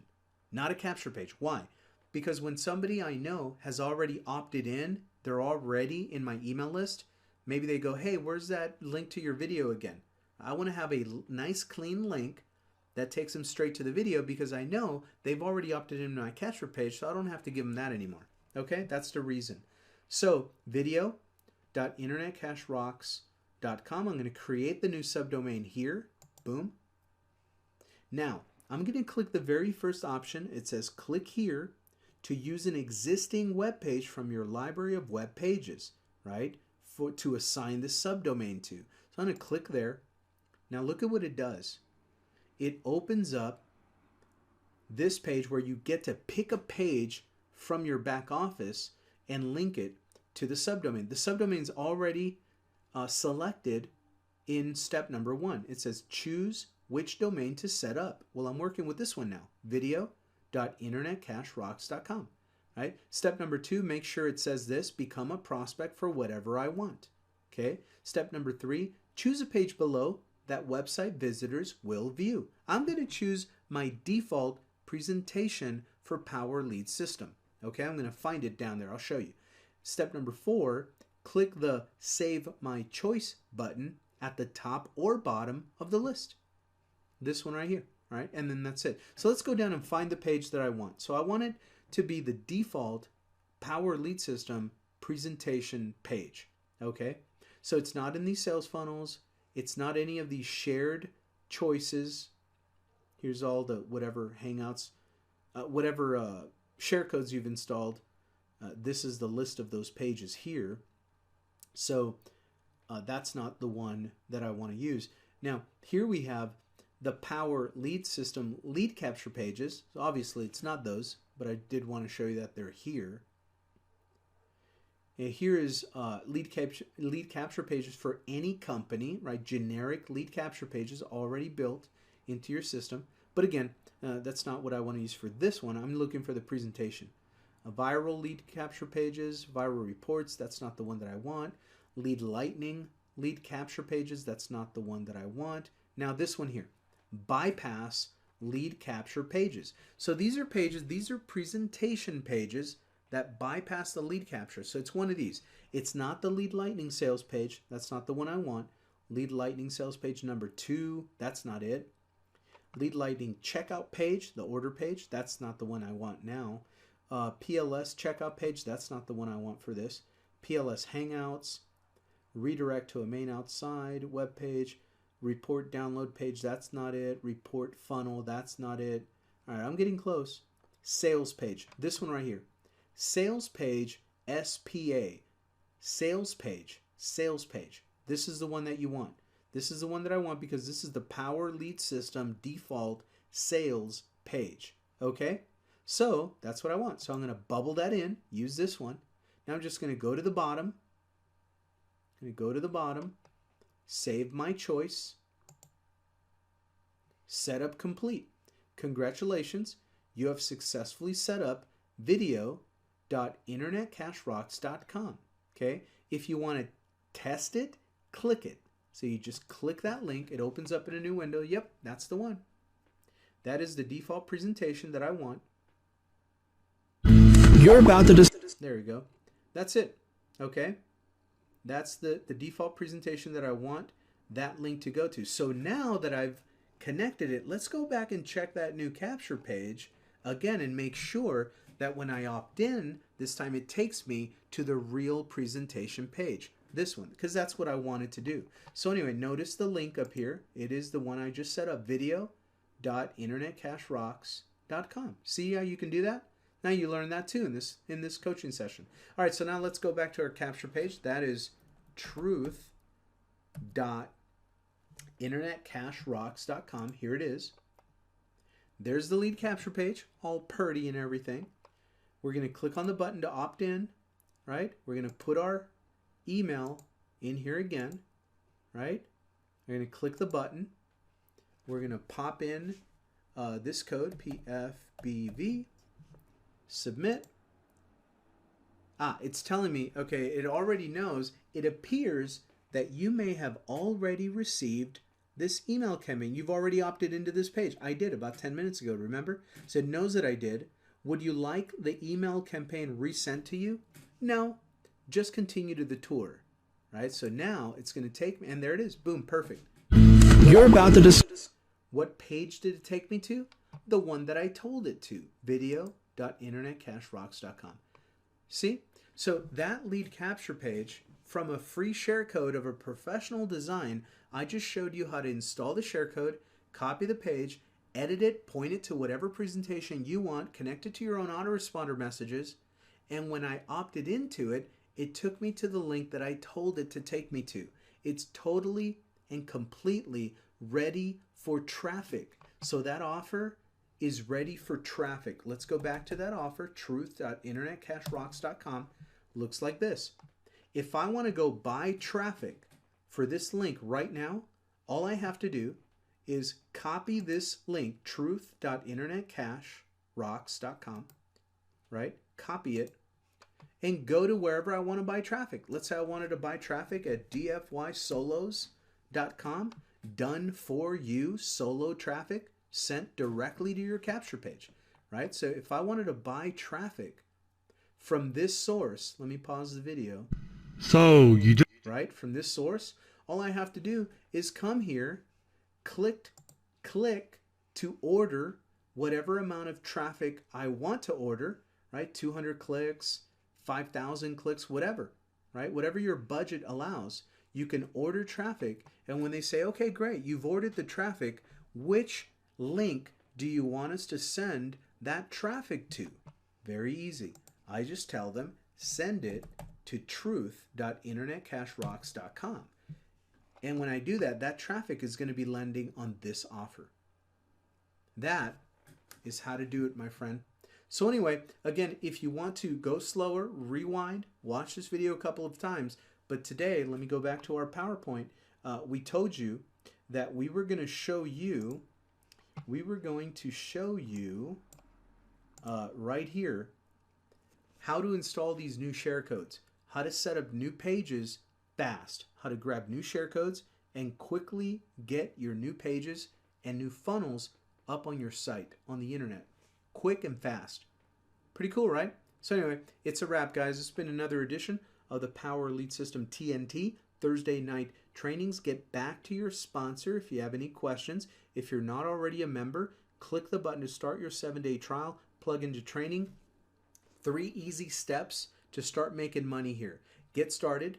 not a capture page. Why? Because when somebody I know has already opted in, they're already in my email list, maybe they go, hey, where's that link to your video again? I want to have a nice clean link that takes them straight to the video because I know they've already opted into my capture page, so I don't have to give them that anymore. Okay, that's the reason. So video.internetcashrocks.com, I'm going to create the new subdomain here. Boom. Now, I'm going to click the very first option. It says click here to use an existing web page from your library of web pages, right? To assign the subdomain to. So I'm going to click there. Now look at what it does. It opens up this page where you get to pick a page from your back office and link it to the subdomain. The subdomain is already selected in step number 1. It says choose which domain to set up. Well, I'm working with this one now, video.internetcashrocks.com. Right? Step number 2, make sure it says this, become a prospect for whatever I want. Okay. Step number 3, choose a page below that website visitors will view. I'm going to choose my default presentation for Power Lead System. Okay, I'm going to find it down there. I'll show you. Step number 4, click the Save My Choice button at the top or bottom of the list. This one right here, right? And then that's it. So let's go down and find the page that I want. So I want it to be the default Power Lead System presentation page. Okay, so it's not in these sales funnels. It's not any of these shared choices. Here's all the whatever Hangouts, whatever share codes you've installed. This is the list of those pages here. So that's not the one that I want to use. Now, here we have the Power Lead System lead capture pages. So obviously it's not those, but I did want to show you that they're here. And here is lead capture pages for any company, right? Generic lead capture pages already built into your system. But again, that's not what I want to use for this one. I'm looking for the presentation. Viral lead capture pages, viral reports, that's not the one that I want. Lead lightning lead capture pages, that's not the one that I want. Now this one here, bypass lead capture pages. So these are pages, these are presentation pages that bypass the lead capture. So it's one of these. It's not the lead lightning sales page. That's not the one I want. Lead lightning sales page number 2. That's not it. Lead Lightning checkout page, the order page, that's not the one I want now. PLS checkout page, that's not the one I want for this. PLS Hangouts, redirect to a main outside web page, report download page, that's not it. Report funnel, that's not it. All right, I'm getting close. Sales page, this one right here. Sales page, SPA. Sales page, sales page. This is the one that you want. This is the one that I want because this is the Power Lead System default sales page. Okay? So that's what I want. So I'm going to bubble that in, use this one. Now I'm just going to go to the bottom. I'm going to go to the bottom, save my choice, setup complete. Congratulations, you have successfully set up video.internetcashrocks.com. Okay? If you want to test it, click it. So you just click that link, it opens up in a new window. Yep, that's the one. That is the default presentation that I want. You're about to There we go. That's it. Okay? That's the default presentation that I want that link to go to. So now that I've connected it, let's go back and check that new capture page again and make sure that when I opt in, this time it takes me to the real presentation page. This one, because that's what I wanted to do. So anyway, notice the link up here. It is the one I just set up, video.internetcashrocks.com. See how you can do that? Now you learned that too in this coaching session. All right, so now let's go back to our capture page. That is truth.internetcashrocks.com. Here it is. There's the lead capture page, all purdy and everything. We're going to click on the button to opt in, right? We're going to put our email in here again, right? We're going to click the button. We're going to pop in this code, PFBV, submit. It's telling me, okay, it already knows. It appears that you may have already received this email campaign. You've already opted into this page. I did about 10 minutes ago, remember? So it knows that I did. Would you like the email campaign resent to you? No. Just continue to the tour, right? So now it's going to take me, and there it is. Boom, perfect. You're about to What page did it take me to? The one that I told it to, video.internetcashrocks.com. See? So that lead capture page from a free share code of a professional design, I just showed you how to install the share code, copy the page, edit it, point it to whatever presentation you want, connect it to your own autoresponder messages, and when I opted into it, it took me to the link that I told it to take me to. It's totally and completely ready for traffic. So that offer is ready for traffic. Let's go back to that offer, truth.internetcashrocks.com. Looks like this. If I want to go buy traffic for this link right now, all I have to do is copy this link, truth.internetcashrocks.com, right? Copy it and go to wherever I want to buy traffic. Let's say I wanted to buy traffic at dfysolos.com. Done for you, solo traffic sent directly to your capture page, right? So if I wanted to buy traffic from this source, let me pause the video. So you just Right, from this source, all I have to do is come here, click to order whatever amount of traffic I want to order, right? 200 clicks, 5,000 clicks, whatever, right? Whatever your budget allows, you can order traffic. And when they say, okay, great, you've ordered the traffic, which link do you want us to send that traffic to? Very easy. I just tell them, send it to truth.internetcashrocks.com. And when I do that, that traffic is going to be landing on this offer. That is how to do it, my friend. So anyway, again, if you want to go slower, rewind, watch this video a couple of times. But today, let me go back to our PowerPoint. We told you that we were going to show you, right here how to install these new share codes, how to set up new pages fast, how to grab new share codes and quickly get your new pages and new funnels up on your site, on the internet, quick and fast. Pretty cool, right? So anyway, it's a wrap, guys. It's been another edition of the Power Lead System TNT Thursday night trainings. Get back to your sponsor if you have any questions. If you're not already a member, click the button to start your 7-day trial, plug into training. 3 easy steps to start making money here. Get started,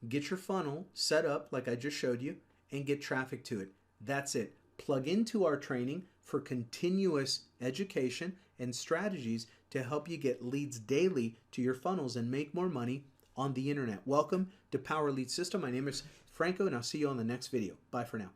get your funnel set up like I just showed you, and get traffic to it. That's it. Plug into our training for continuous education and strategies to help you get leads daily to your funnels and make more money on the internet. Welcome to Power Lead System. My name is Franco, and I'll see you on the next video. Bye for now.